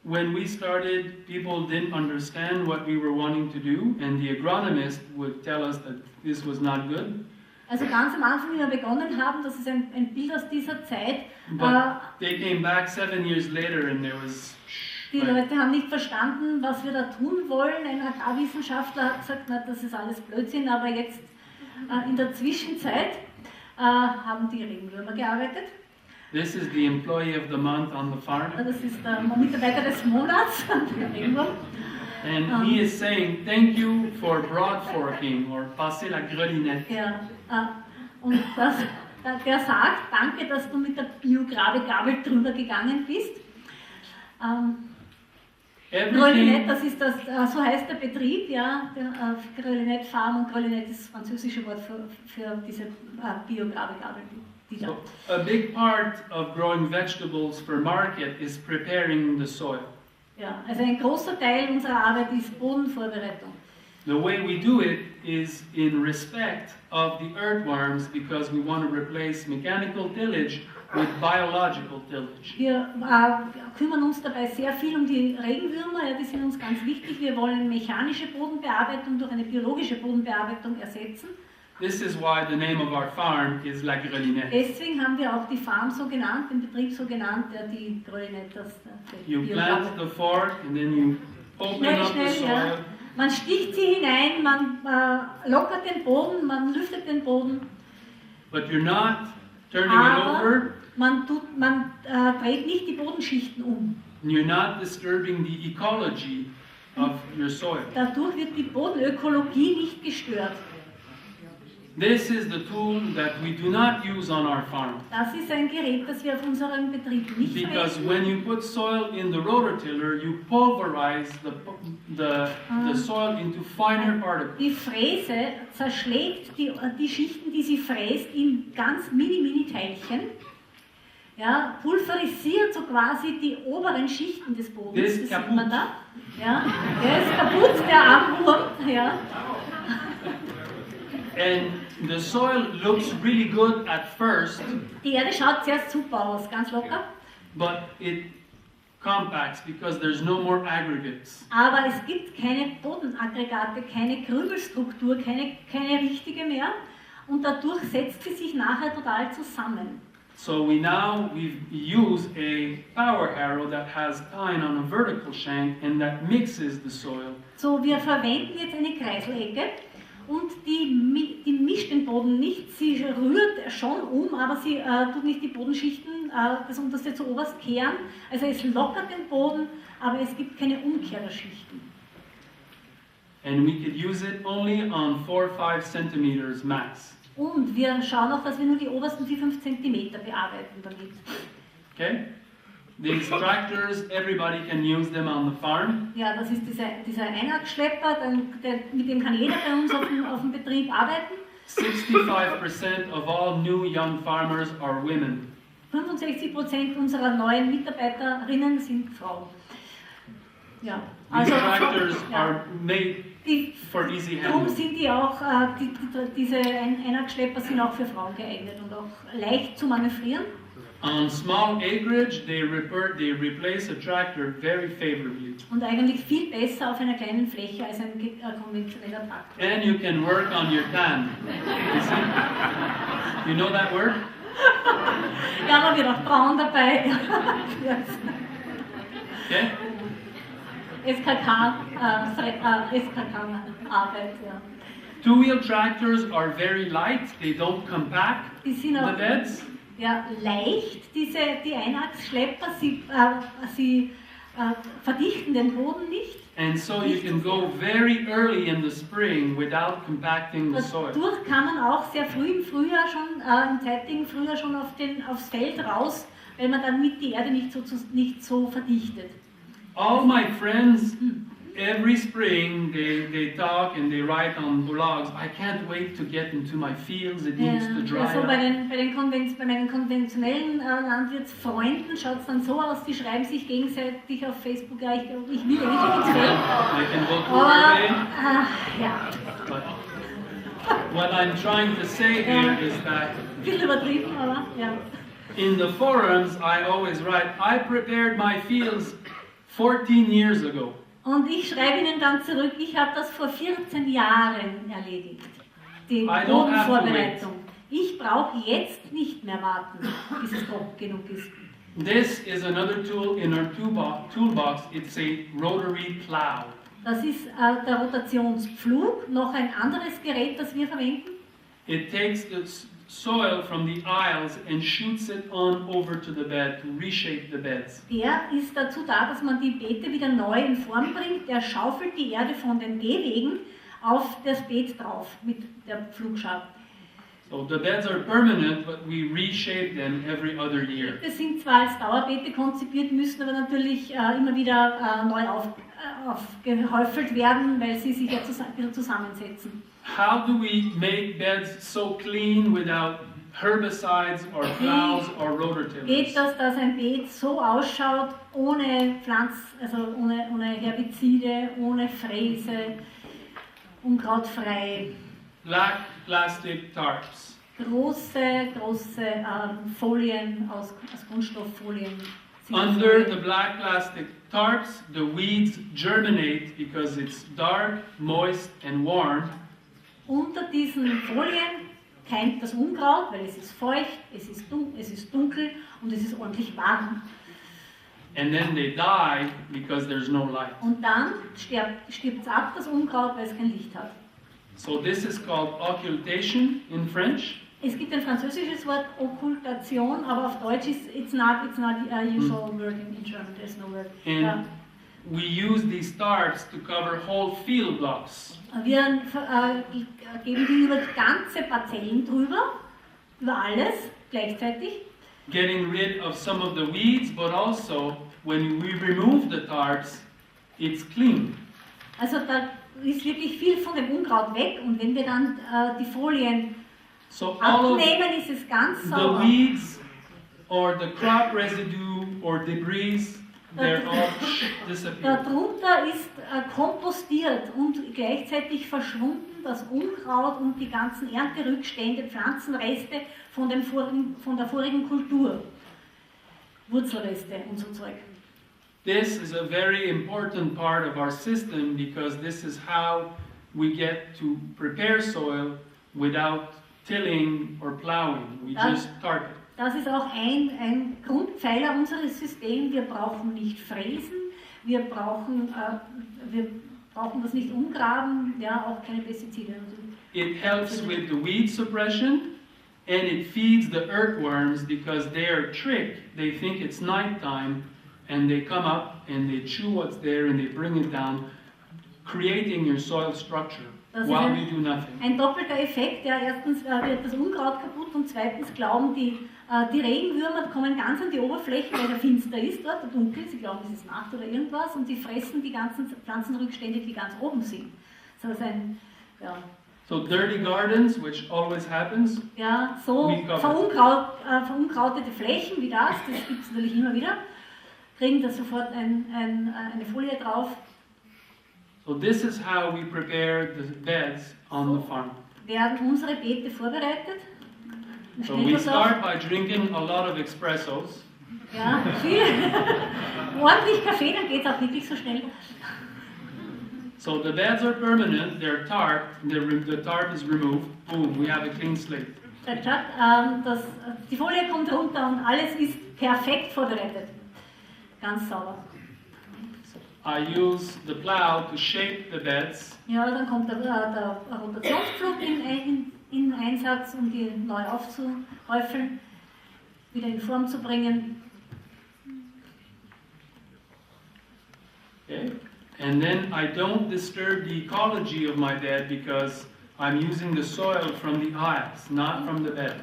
when we started, people didn't understand what we were wanting to do, and the agronomist would tell us that this was not good. Also ganz am Anfang, wie wir begonnen haben, das ist ein Bild aus dieser Zeit. But they came back 7 years later and there was Die Leute haben nicht verstanden, was wir da tun wollen. Ein Agrarwissenschaftler hat gesagt, na, das ist alles Blödsinn, aber jetzt in der Zwischenzeit haben die Regenwürmer gearbeitet. This is the employee of the month on the farm. Das ist der Mitarbeiter des Monats, der Regenwurm. And he is saying, thank you for broad forking or passer la grelinette. Ja, und der sagt, danke, dass du mit der Bio-Grabegabel drüber gegangen bist. Grelinette, das ist so heißt der Betrieb, ja, der Grelinette Farm, und Grelinette ist das französische Wort für diese Bio-Grabegabel. So, a big part of growing vegetables for market is preparing the soil. Ja, also ein großer Teil unserer Arbeit ist Bodenvorbereitung. The way we do it is in respect of the earthworms because we want to replace mechanical tillage with biological tillage. Wir kümmern uns dabei sehr viel um die Regenwürmer, ja, die sind uns ganz wichtig. Wir wollen mechanische Bodenbearbeitung durch eine biologische Bodenbearbeitung ersetzen. This is why the name of our farm is La Grelinette. Deswegen haben wir auch die Farm so genannt, den Betrieb so genannt, der die Grelinette. You plant the fork and then you open up the soil. Ja. Man sticht sie hinein, man lockert den Boden, man lüftet den Boden. But you're not turning it over. Man dreht nicht die Bodenschichten um. And you're not disturbing the ecology of your soil. Dadurch wird die Bodenökologie nicht gestört. This is the tool that we do not use on our farm. Das ist ein Gerät, das wir auf unserem Betrieb nicht Because verwenden. when you put soil in the rototiller, you pulverize the soil into finer particles. Die Fräse zerschlägt die Schichten, die sie fräst, in ganz mini Teilchen. Ja, pulverisiert so quasi die oberen Schichten des Bodens. Der ist das kaputt. sieht man da. Ja, der ist kaputt, der Armwurm. Ja. And the soil looks really good at first, Die Erde schaut sehr super aus, ganz locker. but it compacts because there's no more aggregates. Aber es gibt keine Bodenaggregate, keine Krümelstruktur, keine richtige mehr. Und dadurch setzt sie sich nachher total zusammen. So we use a power harrow that has tine on a vertical shank and that mixes the soil. So, wir verwenden jetzt eine Kreiselecke. Und die mischt den Boden nicht, sie rührt schon aber sie tut nicht die Bodenschichten, das unterste zu oberst kehren. Also es lockert den Boden, aber es gibt keine Umkehr der Schichten. And we could use it only on 4 or 5 centimeters max. Und wir schauen auch, dass wir nur die obersten 4-5 cm bearbeiten damit. Okay? These tractors, everybody can use them on the farm. Ja, das ist dieser Einachsschlepper, mit dem kann jeder bei uns auf dem Betrieb arbeiten. 65% of all new young farmers are women. 65% unserer neuen Mitarbeiterinnen sind Frauen. Ja, These also tractors ja. are made for easy Darum handling. sind die auch, diese Einachsschlepper sind auch für Frauen geeignet und auch leicht zu manövrieren. On small acreage, they replace a tractor very favorably. Und eigentlich viel besser auf einer kleinen Fläche als ein konventioneller Traktor. And you can work on your tan. You see? You know that word? Ja, da wird auch braun dabei. Okay? SKK-Arbeit, ja. Two-wheel tractors are very light. They don't compact Die sind the auch beds. ja, leicht, die Einachsschlepper, sie verdichten den Boden nicht. And so you can go very early in the spring without compacting the soil. Dadurch kann man auch sehr früh im Frühjahr schon, im zeitigen Frühjahr schon aufs Feld raus, weil man dann mit die Erde nicht so verdichtet. All my friends, every spring, they talk and they write on blogs, I can't wait to get into my fields, it needs to dry Also bei up. meinen konventionellen Landwirtsfreunden schaut es dann so aus, die schreiben sich gegenseitig auf Facebook, ja, ich will endlich ins Feld. I can go to Aber, work day, ja, but What I'm trying to say here is that Ein bisschen übertrieben, aber ja. in the forums I always write, I prepared my fields 14 years ago. Und ich schreibe Ihnen dann zurück, ich habe das vor 14 Jahren erledigt. Die I don't have to Bodenvorbereitung. Ich brauche jetzt nicht mehr warten, bis es trocken genug ist. This is another tool in our toolbox. It's a rotary plow. Das ist der Rotationspflug, noch ein anderes Gerät, das wir verwenden. It takes the soil from the aisles and shoots it on over to the bed to reshape the beds. Der ist dazu da, dass man die Beete wieder neu in Form bringt. Der schaufelt die Erde von den Gehwegen auf das Beet drauf mit der Pflugschar. So the beds are permanent, but we reshape them every other year. Wir sind zwar als Dauerbeete konzipiert, müssen aber natürlich immer wieder neu aufgehäufelt werden, weil sie sich ja wieder zusammensetzen. How do we make beds so clean without herbicides or plows or rototillers? Geht das, dass ein Beet so ausschaut, ohne ohne Herbizide, ohne Fräse, unkrautfrei? Black plastic tarps. Große Folien aus Kunststofffolien. Under the black plastic tarps, the weeds germinate because it's dark, moist, and warm. Unter diesen Folien keimt das Unkraut, weil es ist feucht, es ist dunkel und es ist ordentlich warm. And then they die because there's no light. Und dann stirbt es ab, das Unkraut, weil es kein Licht hat. So this is called occultation in French. Es gibt ein französisches Wort Okkultation, aber auf Deutsch ist it's not a usual word in German. There's no word. And we use these tarps to cover whole field blocks. Wir geben die über ganze Parzellen drüber, über alles gleichzeitig. Getting rid of some of the weeds, but also when we remove the tarps, it's clean. Also da ist wirklich viel von dem Unkraut weg und wenn wir dann die Folien So all of abnehmen, ist es ganz the sauber. weeds or the crop residue or debris, they're all disappeared. Darunter ist kompostiert und gleichzeitig verschwunden das Unkraut und die ganzen Ernterückstände, Pflanzenreste von der vorigen Kultur. Wurzelreste und so Zeug. This is a very important part of our system because this is how we get to prepare soil without tilling or plowing. We just target. Das ist auch ein Grundpfeiler unseres Systems. Wir brauchen nicht fräsen, wir brauchen das nicht umgraben, ja, auch keine Pestizide. It helps with the weed suppression and it feeds the earthworms because they are tricked. They think it's nighttime and they come up and they chew what's there and they bring it down, creating your soil structure while we do nothing. Ein doppelter Effekt, ja, erstens wird das Unkraut kaputt und zweitens glauben die Regenwürmer kommen ganz an die Oberfläche, weil der finster ist dort, der dunkel, sie glauben es ist Nacht oder irgendwas und die fressen die ganzen Pflanzenrückstände, die ganz oben sind. Das ist ein, ja. So dirty gardens, which always happens. Ja, so verunkrautete Flächen wie das gibt es natürlich immer wieder, kriegen da sofort eine Folie drauf. So this is how we prepare the beds on the farm. Werden unsere Beete vorbereitet. So we start by drinking a lot of espressos. Ja, viel. Ordentlich Kaffee, dann geht es auch wirklich so schnell. So the beds are permanent, they're tarp, the tarp is removed, boom, we have a clean slate. Die Folie kommt runter und alles ist perfekt vorbereitet. Ganz sauber. I use the plow to shape the beds. Ja, dann kommt der Rotationspflug in Einsatz, um die neu aufzuhäufeln, wieder in Form zu bringen. Okay. And then I don't disturb the ecology of my bed because I'm using the soil from the aisles, not from the bed.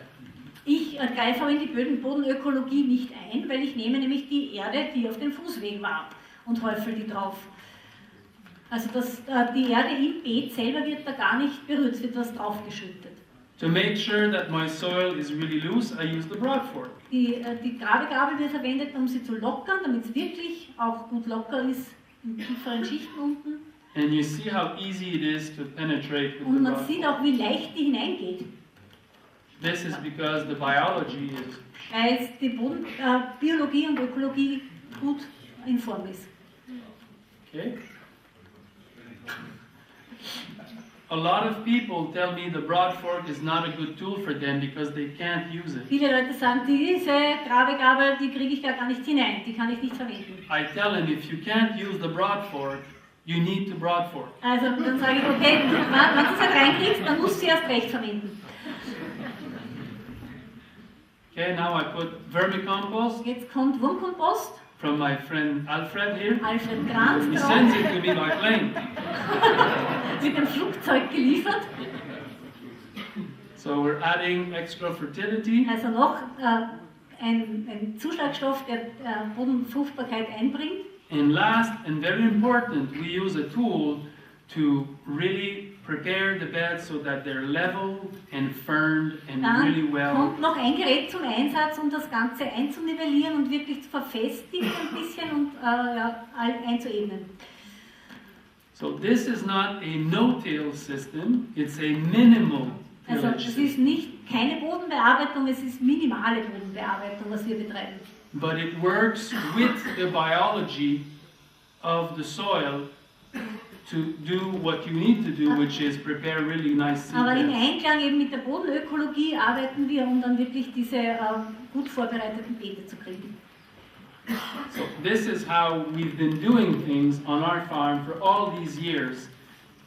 Ich greife aber in die Bodenökologie nicht ein, weil ich nehme nämlich die Erde, die auf dem Fußweg war, und häufel die drauf. Also die Erde im Beet selber wird da gar nicht berührt, es wird was draufgeschüttet. To make sure that my soil is really loose, I use the broad fork. Die Grabegabel wird verwendet, um sie zu lockern, damit es wirklich auch gut locker ist in tieferen Schichten unten. And you see how easy it is to penetrate with Und the man broad sieht fork. auch, wie leicht die hineingeht. This is because the biology is Weil es die Biologie und Ökologie gut in Form ist. okay. A lot of people tell me the broad fork is not a good tool for them because they can't use it. Viele Leute sagen, diese Grabegabel, die kriege ich gar nicht hinein, die kann ich nicht verwenden. I tell them if you can't use the broad fork, you need the broad fork. Also dann sage ich, okay, wenn du es nicht reinkriegst, dann musst du sie erst recht verwenden. Okay, now I put vermicompost Jetzt kommt Wurmkompost, from my friend Alfred here. Alfred Grant He drauf, sends it to me by plane. mit dem Flugzeug geliefert. So we're adding extra fertility. Also noch ein Zuschlagstoff, der Bodenfruchtbarkeit einbringt. And last and very important, we use a tool to really prepare the bed so that they're level and firm and really Dann well. kommt noch ein Gerät zum Einsatz, um das Ganze einzunivellieren und wirklich zu verfestigen ein bisschen und einzuebnen. So this is not a no-till system, it's a minimal Also tillage es system. ist nicht keine Bodenbearbeitung, es ist minimale Bodenbearbeitung, was wir betreiben. But it works with the biology of the soil to do what you need to do, which is prepare really nice Aber im seedbeds. Einklang eben mit der Bodenökologie arbeiten wir, um dann wirklich diese gut vorbereiteten Beete zu kriegen. So this is how we've been doing things on our farm for all these years,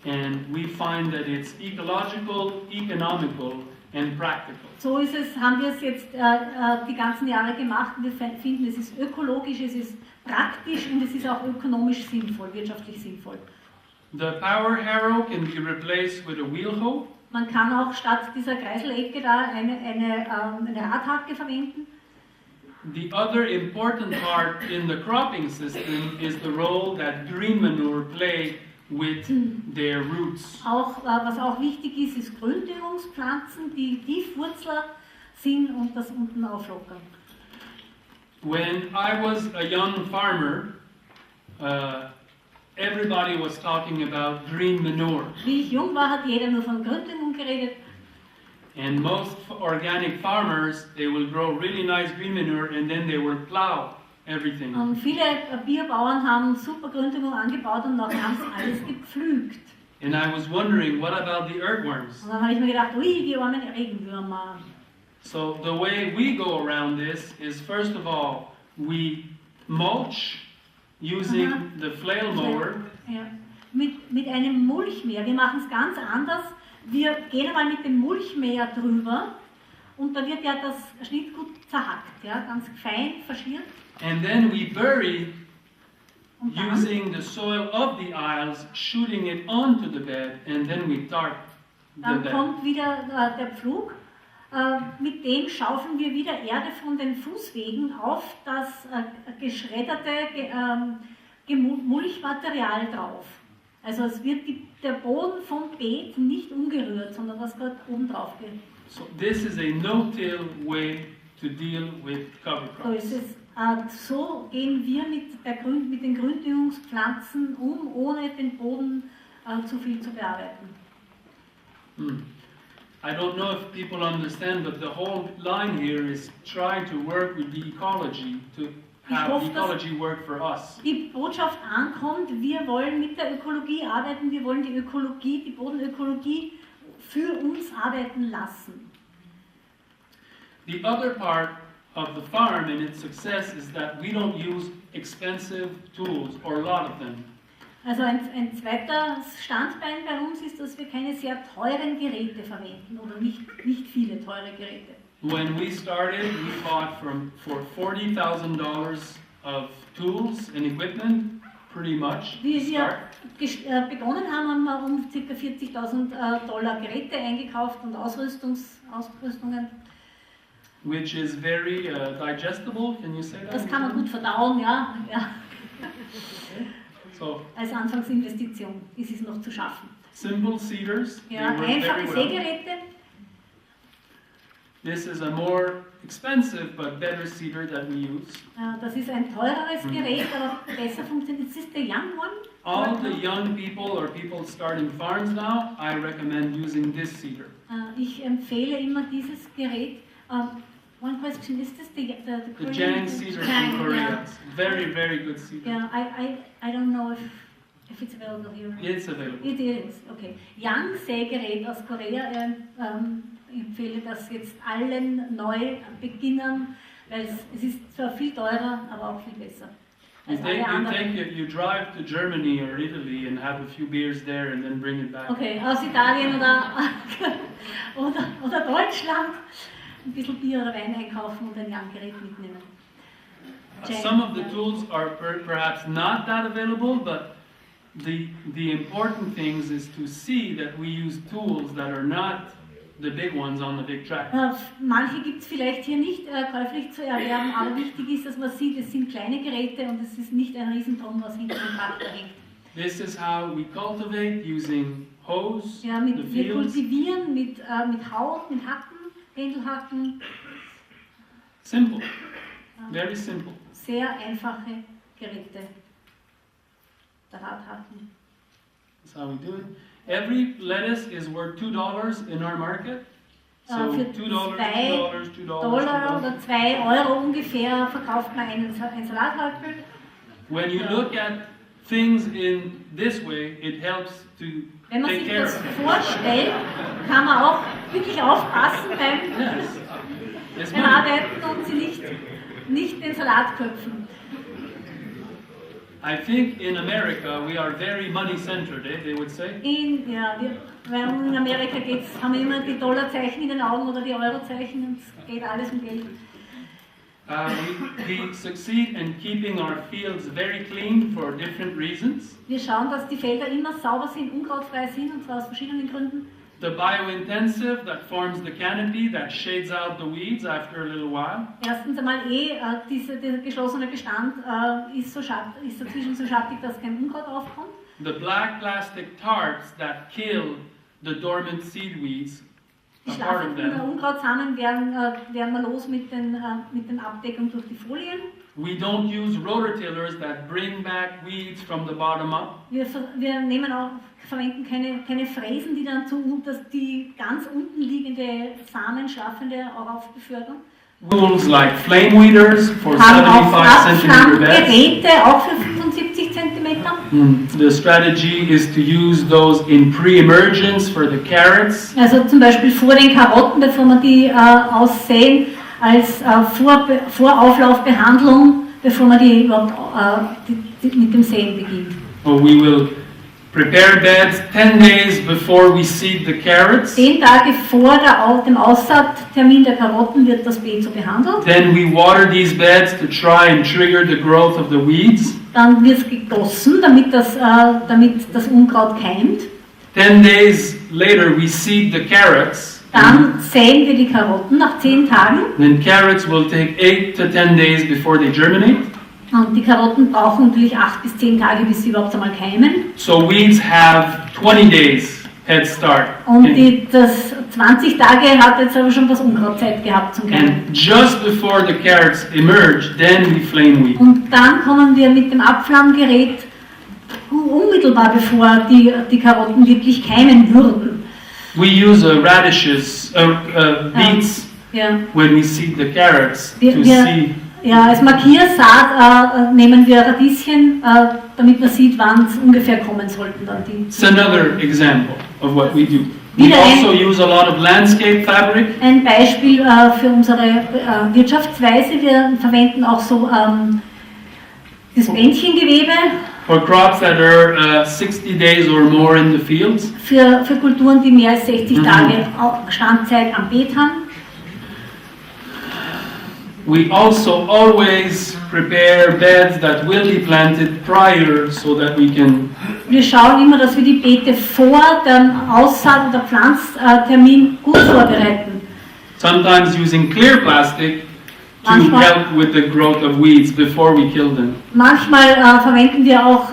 and we find that it's ecological, economical, and practical. So ist es, haben wir es jetzt die ganzen Jahre gemacht und wir finden, es ist ökologisch, es ist praktisch und es ist auch ökonomisch sinnvoll, wirtschaftlich sinnvoll. The power harrow can be replaced with a wheel hoe. Man kann auch statt dieser Kreiselecke da eine Radhacke verwenden. The other important part in the cropping system is the role that green manure play with their roots. Auch, was auch wichtig ist, ist Gründüngungspflanzen, die Tiefwurzler sind und das unten auflockern. When I was a young farmer, everybody was talking about green manure. Wie ich jung war, hat jeder nur von Gründüngung geredet. And most organic farmers, they will grow really nice green manure and then they will plow everything. Und viele Bierbauern haben super Gründüngung angebaut und nachher haben sie alles gepflügt. And I was wondering, what about the earthworms? Und dann habe ich mir gedacht, ui, die armen Regenwürmer. So the way we go around this is, first of all, we mulch using the flail mower. Ja. Mit einem Mulchmäher. Wir machen es ganz anders. Wir gehen einmal mit dem Mulchmäher drüber und da wird ja das Schnittgut zerhackt, ja, ganz fein verschiert. And then we bury Und dann, using the soil of the aisles, shooting it onto the bed, and then we tarp the dann bed. kommt wieder der Pflug. Mit dem schaufeln wir wieder Erde von den Fußwegen auf das geschredderte Mulchmaterial drauf. Also es wird der Boden vom Beet nicht umgerührt, sondern was gerade oben drauf geht. So this is a no-till way to deal with cover So crops. ist es. So gehen wir mit den Gründüngungspflanzen um, ohne den Boden zu viel zu bearbeiten. I don't know if people understand, but the whole line here is trying to work with the ecology, to have hoffe, the ecology work for us. Die Botschaft ankommt, wir wollen mit der Ökologie arbeiten, wir wollen die Ökologie, die Bodenökologie für uns arbeiten lassen. The other part of the farm and its success is that we don't use expensive tools, or a lot of them. Also ein zweiter Standbein bei uns ist, dass wir keine sehr teuren Geräte verwenden oder nicht viele teure Geräte. When we started, we bought for $40,000 of tools and equipment, pretty much. to Wie wir start. begonnen haben, haben wir ca. $40.000 Geräte eingekauft und Ausrüstungen. Which is very digestible, can you say that? Das kann man gut verdauen, ja. So, Als Anfangsinvestition ist es noch zu schaffen. simple seeders, they Ja, work einfache very well. Sägeräte. This is a more expensive but better seeder that we use. Das ist ein teureres Gerät, aber besser funktioniert. Is this the young one? All the young people or people starting farms now, I recommend using this seeder. Ich empfehle immer dieses Gerät. One question, is this the Jang seeder from Korea. Yeah. Very, very good seeder. Yeah, I don't know if it's available here. It's available. It is, okay. Yang Sägerät aus Korea, ich empfehle das jetzt allen Neubeginnern, weil es ist zwar viel teurer, aber auch viel besser. You drive to Germany or Italy and have a few beers there and then bring it back. Okay, aus Italien oder Deutschland ein bisschen Bier oder Wein einkaufen und ein Yang-Gerät mitnehmen. Some of the tools are perhaps not that available, but the important things is to see that we use tools that are not the big ones on the big tractor. Manche gibt es vielleicht hier nicht käuflich zu erwerben, aber wichtig ist, dass man sieht, es sind kleine Geräte und es ist nicht ein Riesentrum, was hinter dem Traktor hängt. This is how we cultivate using hose, ja, wir kultivieren mit Hauch, mit Hacken, Händelhacken. Simple, very simple. Sehr einfache Geräte. Drahthaken. That's how we do it. Every lettuce is worth $2 in our market. So für $2 $2 oder €2 ungefähr verkauft man ein Salathäuptl. When you look at things in this way, it helps to Wenn man take sich care das of it. vorstellt, kann man auch wirklich aufpassen beim Arbeiten und sie nicht den Salat köpfen. I think in America we are very money-centered, they would say. Weil in Amerika haben wir immer die Dollarzeichen in den Augen oder die Eurozeichen und es geht alles um Geld. We succeed in keeping our fields very clean for different reasons. Wir schauen, dass die Felder immer sauber sind, unkrautfrei sind, und zwar aus verschiedenen Gründen. The biointensive that forms the canopy that shades out the weeds after a little while. Erstens einmal dieser geschlossene Bestand ist dazwischen so schattig, dass kein Unkraut aufkommt. The black plastic tarps that kill the dormant seed weeds. Die schlafenden Unkrautsamen werden wir los mit den Abdeckungen durch die Folien. We don't use rototillers that bring back weeds from the bottom up. Wir verwenden keine Fräsen, die dann die ganz unten liegende Samen, schlaffende auch befördern. Tools like flame weeders for 75 cm beds. Geräte auch für 75 cm. The strategy is to use those in pre-emergence for the carrots. Also zum Beispiel vor den Karotten, bevor man die aussehen, als Vorauflaufbehandlung, bevor man die überhaupt mit dem Säen beginnt. We will prepare beds 10 days before we seed the carrots. 10 Tage vor dem Aussaattermin der Karotten wird das Beet so behandelt. Then we water these beds to try and trigger the growth of the weeds. Dann wird es gegossen, damit das Unkraut keimt. 10 days later we seed the carrots. Dann säen wir die Karotten nach 10 Tagen. Then carrots will take 8 to 10 days before they germinate. Und die Karotten brauchen natürlich 8 bis 10 Tage, bis sie überhaupt einmal keimen. So weeds have 20 days head start. Und das 20 Tage hat jetzt aber schon was Unkrautzeit gehabt zum Keimen. And just before the carrots emerge, then we flame weed. Und dann kommen wir mit dem Abflammgerät unmittelbar bevor die Karotten wirklich keimen würden. We use beets when we seed the carrots to see. Ja, als Markiersaat nehmen wir Radieschen, damit man sieht, wann es ungefähr kommen sollten. It's another example of what we do. We also use a lot of landscape fabric. Ein Beispiel für unsere Wirtschaftsweise. Wir verwenden auch so das Bändchengewebe. For crops that are 60 days or more in the fields. Für Kulturen, die mehr als 60 Tage Standzeit am Beet haben. We also always prepare beds that will be planted prior so that we can. Wir schauen immer, dass wir die Beete vor dem Aussaat- oder Pflanztermin gut vorbereiten. Sometimes using clear plastic to help with the growth of weeds before we kill them. Manchmal verwenden wir auch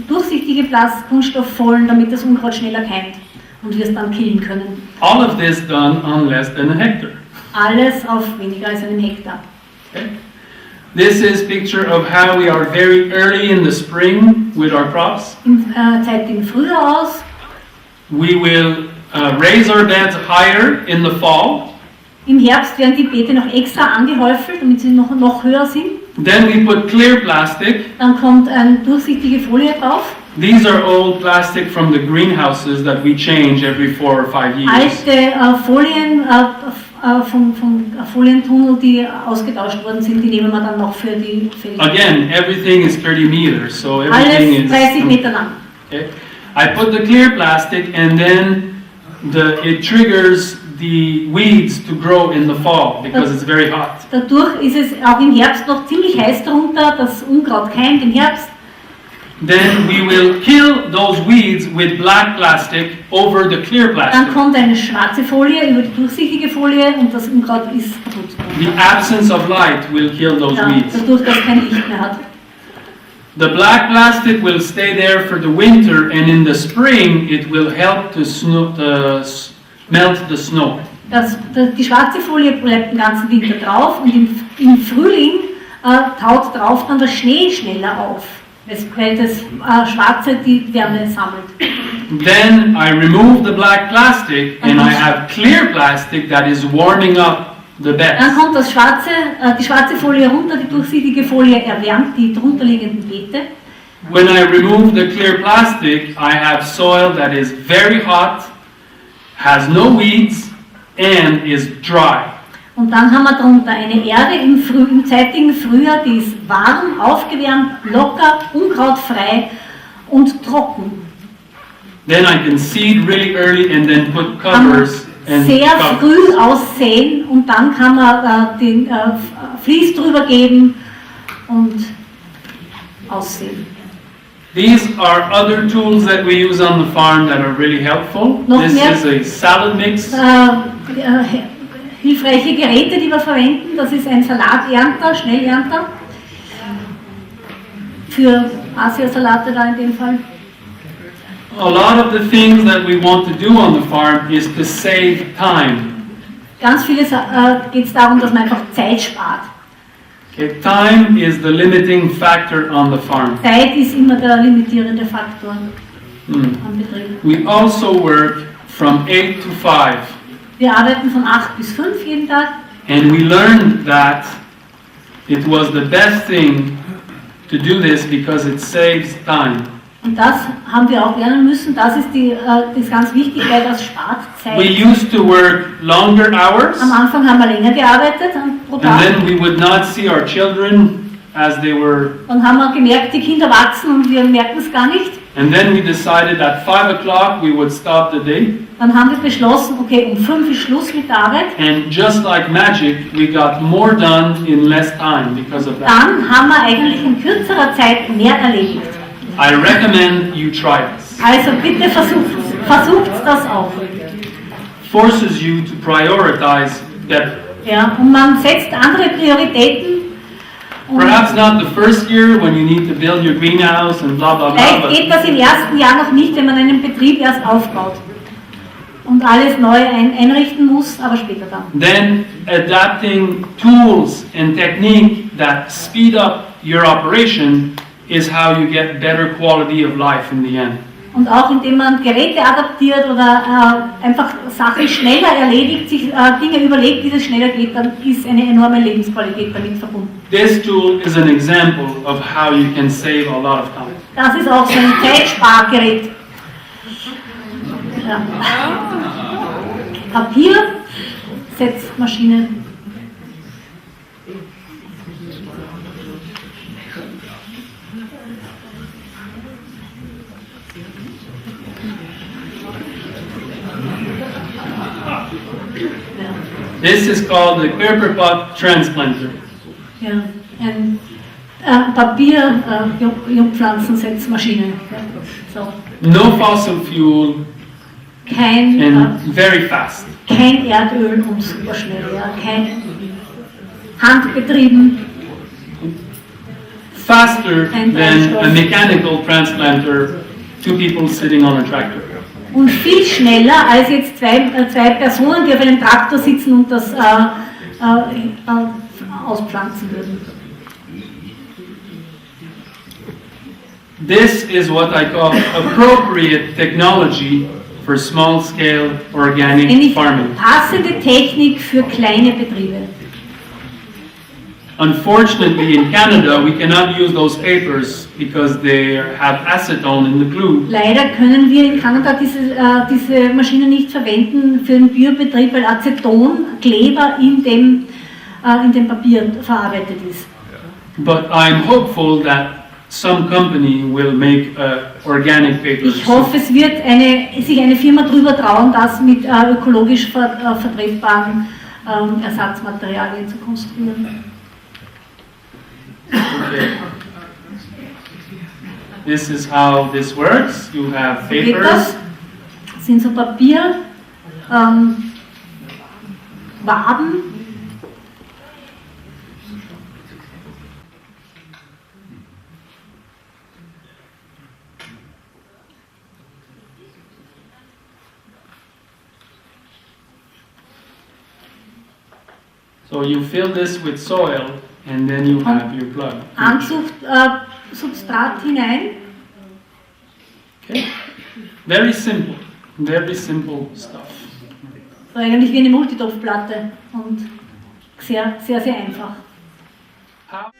durchsichtige Kunststofffolien, damit das Unkraut schneller keimt und wir es dann killen können. All of this done on less than a hectare. Alles auf weniger als einem Hektar. Okay? This is picture of how we are very early in the spring with our crops. Zeigt im Frühjahr aus. We will raise our beds higher in the fall. Im Herbst werden die Beete noch extra angehäufelt, damit sie noch höher sind. Then we put clear plastic. Dann kommt eine durchsichtige Folie drauf. These are old plastic from the greenhouses that we change every 4 or 5 years. Alte Folien vom Folientunnel, die ausgetauscht worden sind, die nehmen wir dann noch für die Felder. Again, everything is 30 meters, so everything Alles is 30 Meter lang. Okay. I put the clear plastic and then it triggers the weeds to grow in the fall because it's very hot. Dadurch ist es auch im Herbst noch ziemlich heiß drunter, das Unkraut keimt im Herbst. Then we will kill those weeds with black plastic over the clear Dann plastic. kommt eine schwarze Folie über die durchsichtige Folie und das Unkraut ist kaputt. The absence of light will kill those Ja, weeds. dadurch, dass es kein Licht mehr hat. The black plastic will stay there for the winter, and in the spring it will help to melt the snow. Die schwarze Folie bleibt den ganzen Winter drauf und im Frühling taut drauf dann der Schnee schneller auf, weil das Schwarze die Wärme sammelt. Then I remove the black plastic and I have clear plastic that is warming up the Dann beds. kommt die schwarze Folie runter, die durchsichtige Folie erwärmt die drunterliegenden Beete. When I remove the clear plastic, I have soil that is very hot, has no weeds, and is dry. Und dann haben wir darunter eine Erde im zeitigen Frühjahr, die ist warm, aufgewärmt, locker, unkrautfrei und trocken. Then I can seed really early and then put Kann man covers and sehr covers. früh aussehen und dann kann man den Vlies drüber geben und aussehen. These are other tools that we use on the farm that are really helpful. Noch This mehr? is a salad mix. Hilfreiche Geräte, die wir verwenden, das ist ein Salaternter, Schnellernter, für Asiasalate da in dem Fall. A lot of the things that we want to do on the farm is to save time. Ganz vieles geht es darum, dass man einfach Zeit spart. Okay, time is the limiting factor on the farm. Zeit ist immer der limitierende Faktor am Betrieb. We also work from 8 to 5. Wir arbeiten von 8 bis 5 jeden Tag And we learned that it was the best thing to do this because it saves time. und das haben wir auch lernen müssen. Das ist ganz wichtig, weil das spart Zeit. We used to work longer hours, Am Anfang haben wir länger gearbeitet pro and Tag. then we would not see our children as they were. Dann haben wir gemerkt, die Kinder wachsen und wir merken es gar nicht. And then we decided at 5 o'clock we would stop the day. Dann haben wir beschlossen, okay, um 5 ist Schluss mit der Arbeit. And just like magic, we got more done in less time because of that. Dann haben wir eigentlich in kürzerer Zeit mehr erledigt. I recommend you try this. Also bitte versucht das auch. Forces you to prioritize better. Ja, und man setzt andere Prioritäten. Und Perhaps not the first year when you need to build your greenhouse and blah blah blah. vielleicht But geht das im ersten Jahr noch nicht, wenn man einen Betrieb erst aufbaut und alles neu einrichten muss, aber später dann. then adapting tools and technique that speed up your operation is how you get better quality of life in the end. Und auch indem man Geräte adaptiert oder einfach Sachen schneller erledigt, sich Dinge überlegt, wie das schneller geht, dann ist eine enorme Lebensqualität damit verbunden. This tool is an example of how you can save a lot of time. Das ist auch so ein Zeitspargerät. Ja. Papier, Setzmaschine. This is called the Paperpot Transplanter. Ja, ein Jungpflanzensetzmaschine. So. No fossil fuel Kein and very fast. kein Erdöl und super schnell, ja. Kein handbetrieben. Faster than a mechanical transplanter, two people sitting on a tractor. und viel schneller als jetzt zwei Personen, die auf einem Traktor sitzen und das auspflanzen würden. This is what I call appropriate technology for small-scale organic Eine farming. passende Technik für kleine Betriebe. Unfortunately, in Canada, we cannot use those papers because they have acetone in the glue. Leider können wir in Kanada diese Maschine nicht verwenden für den Biobetrieb, weil Aceton, Kleber in dem Papier verarbeitet ist. But I'm hopeful that some company will make organic papers. Ich hoffe, es wird sich eine Firma drüber trauen, das mit ökologisch vertretbaren Ersatzmaterialien zu konstruieren. Okay. This is how this works. You have Geht papers. das? Das sind so Papier, Waben. So you fill this with soil and then you have your plug. Substrat hinein. Okay? Very simple stuff. So eigentlich wie eine Multitopfplatte und sehr, sehr, sehr einfach. How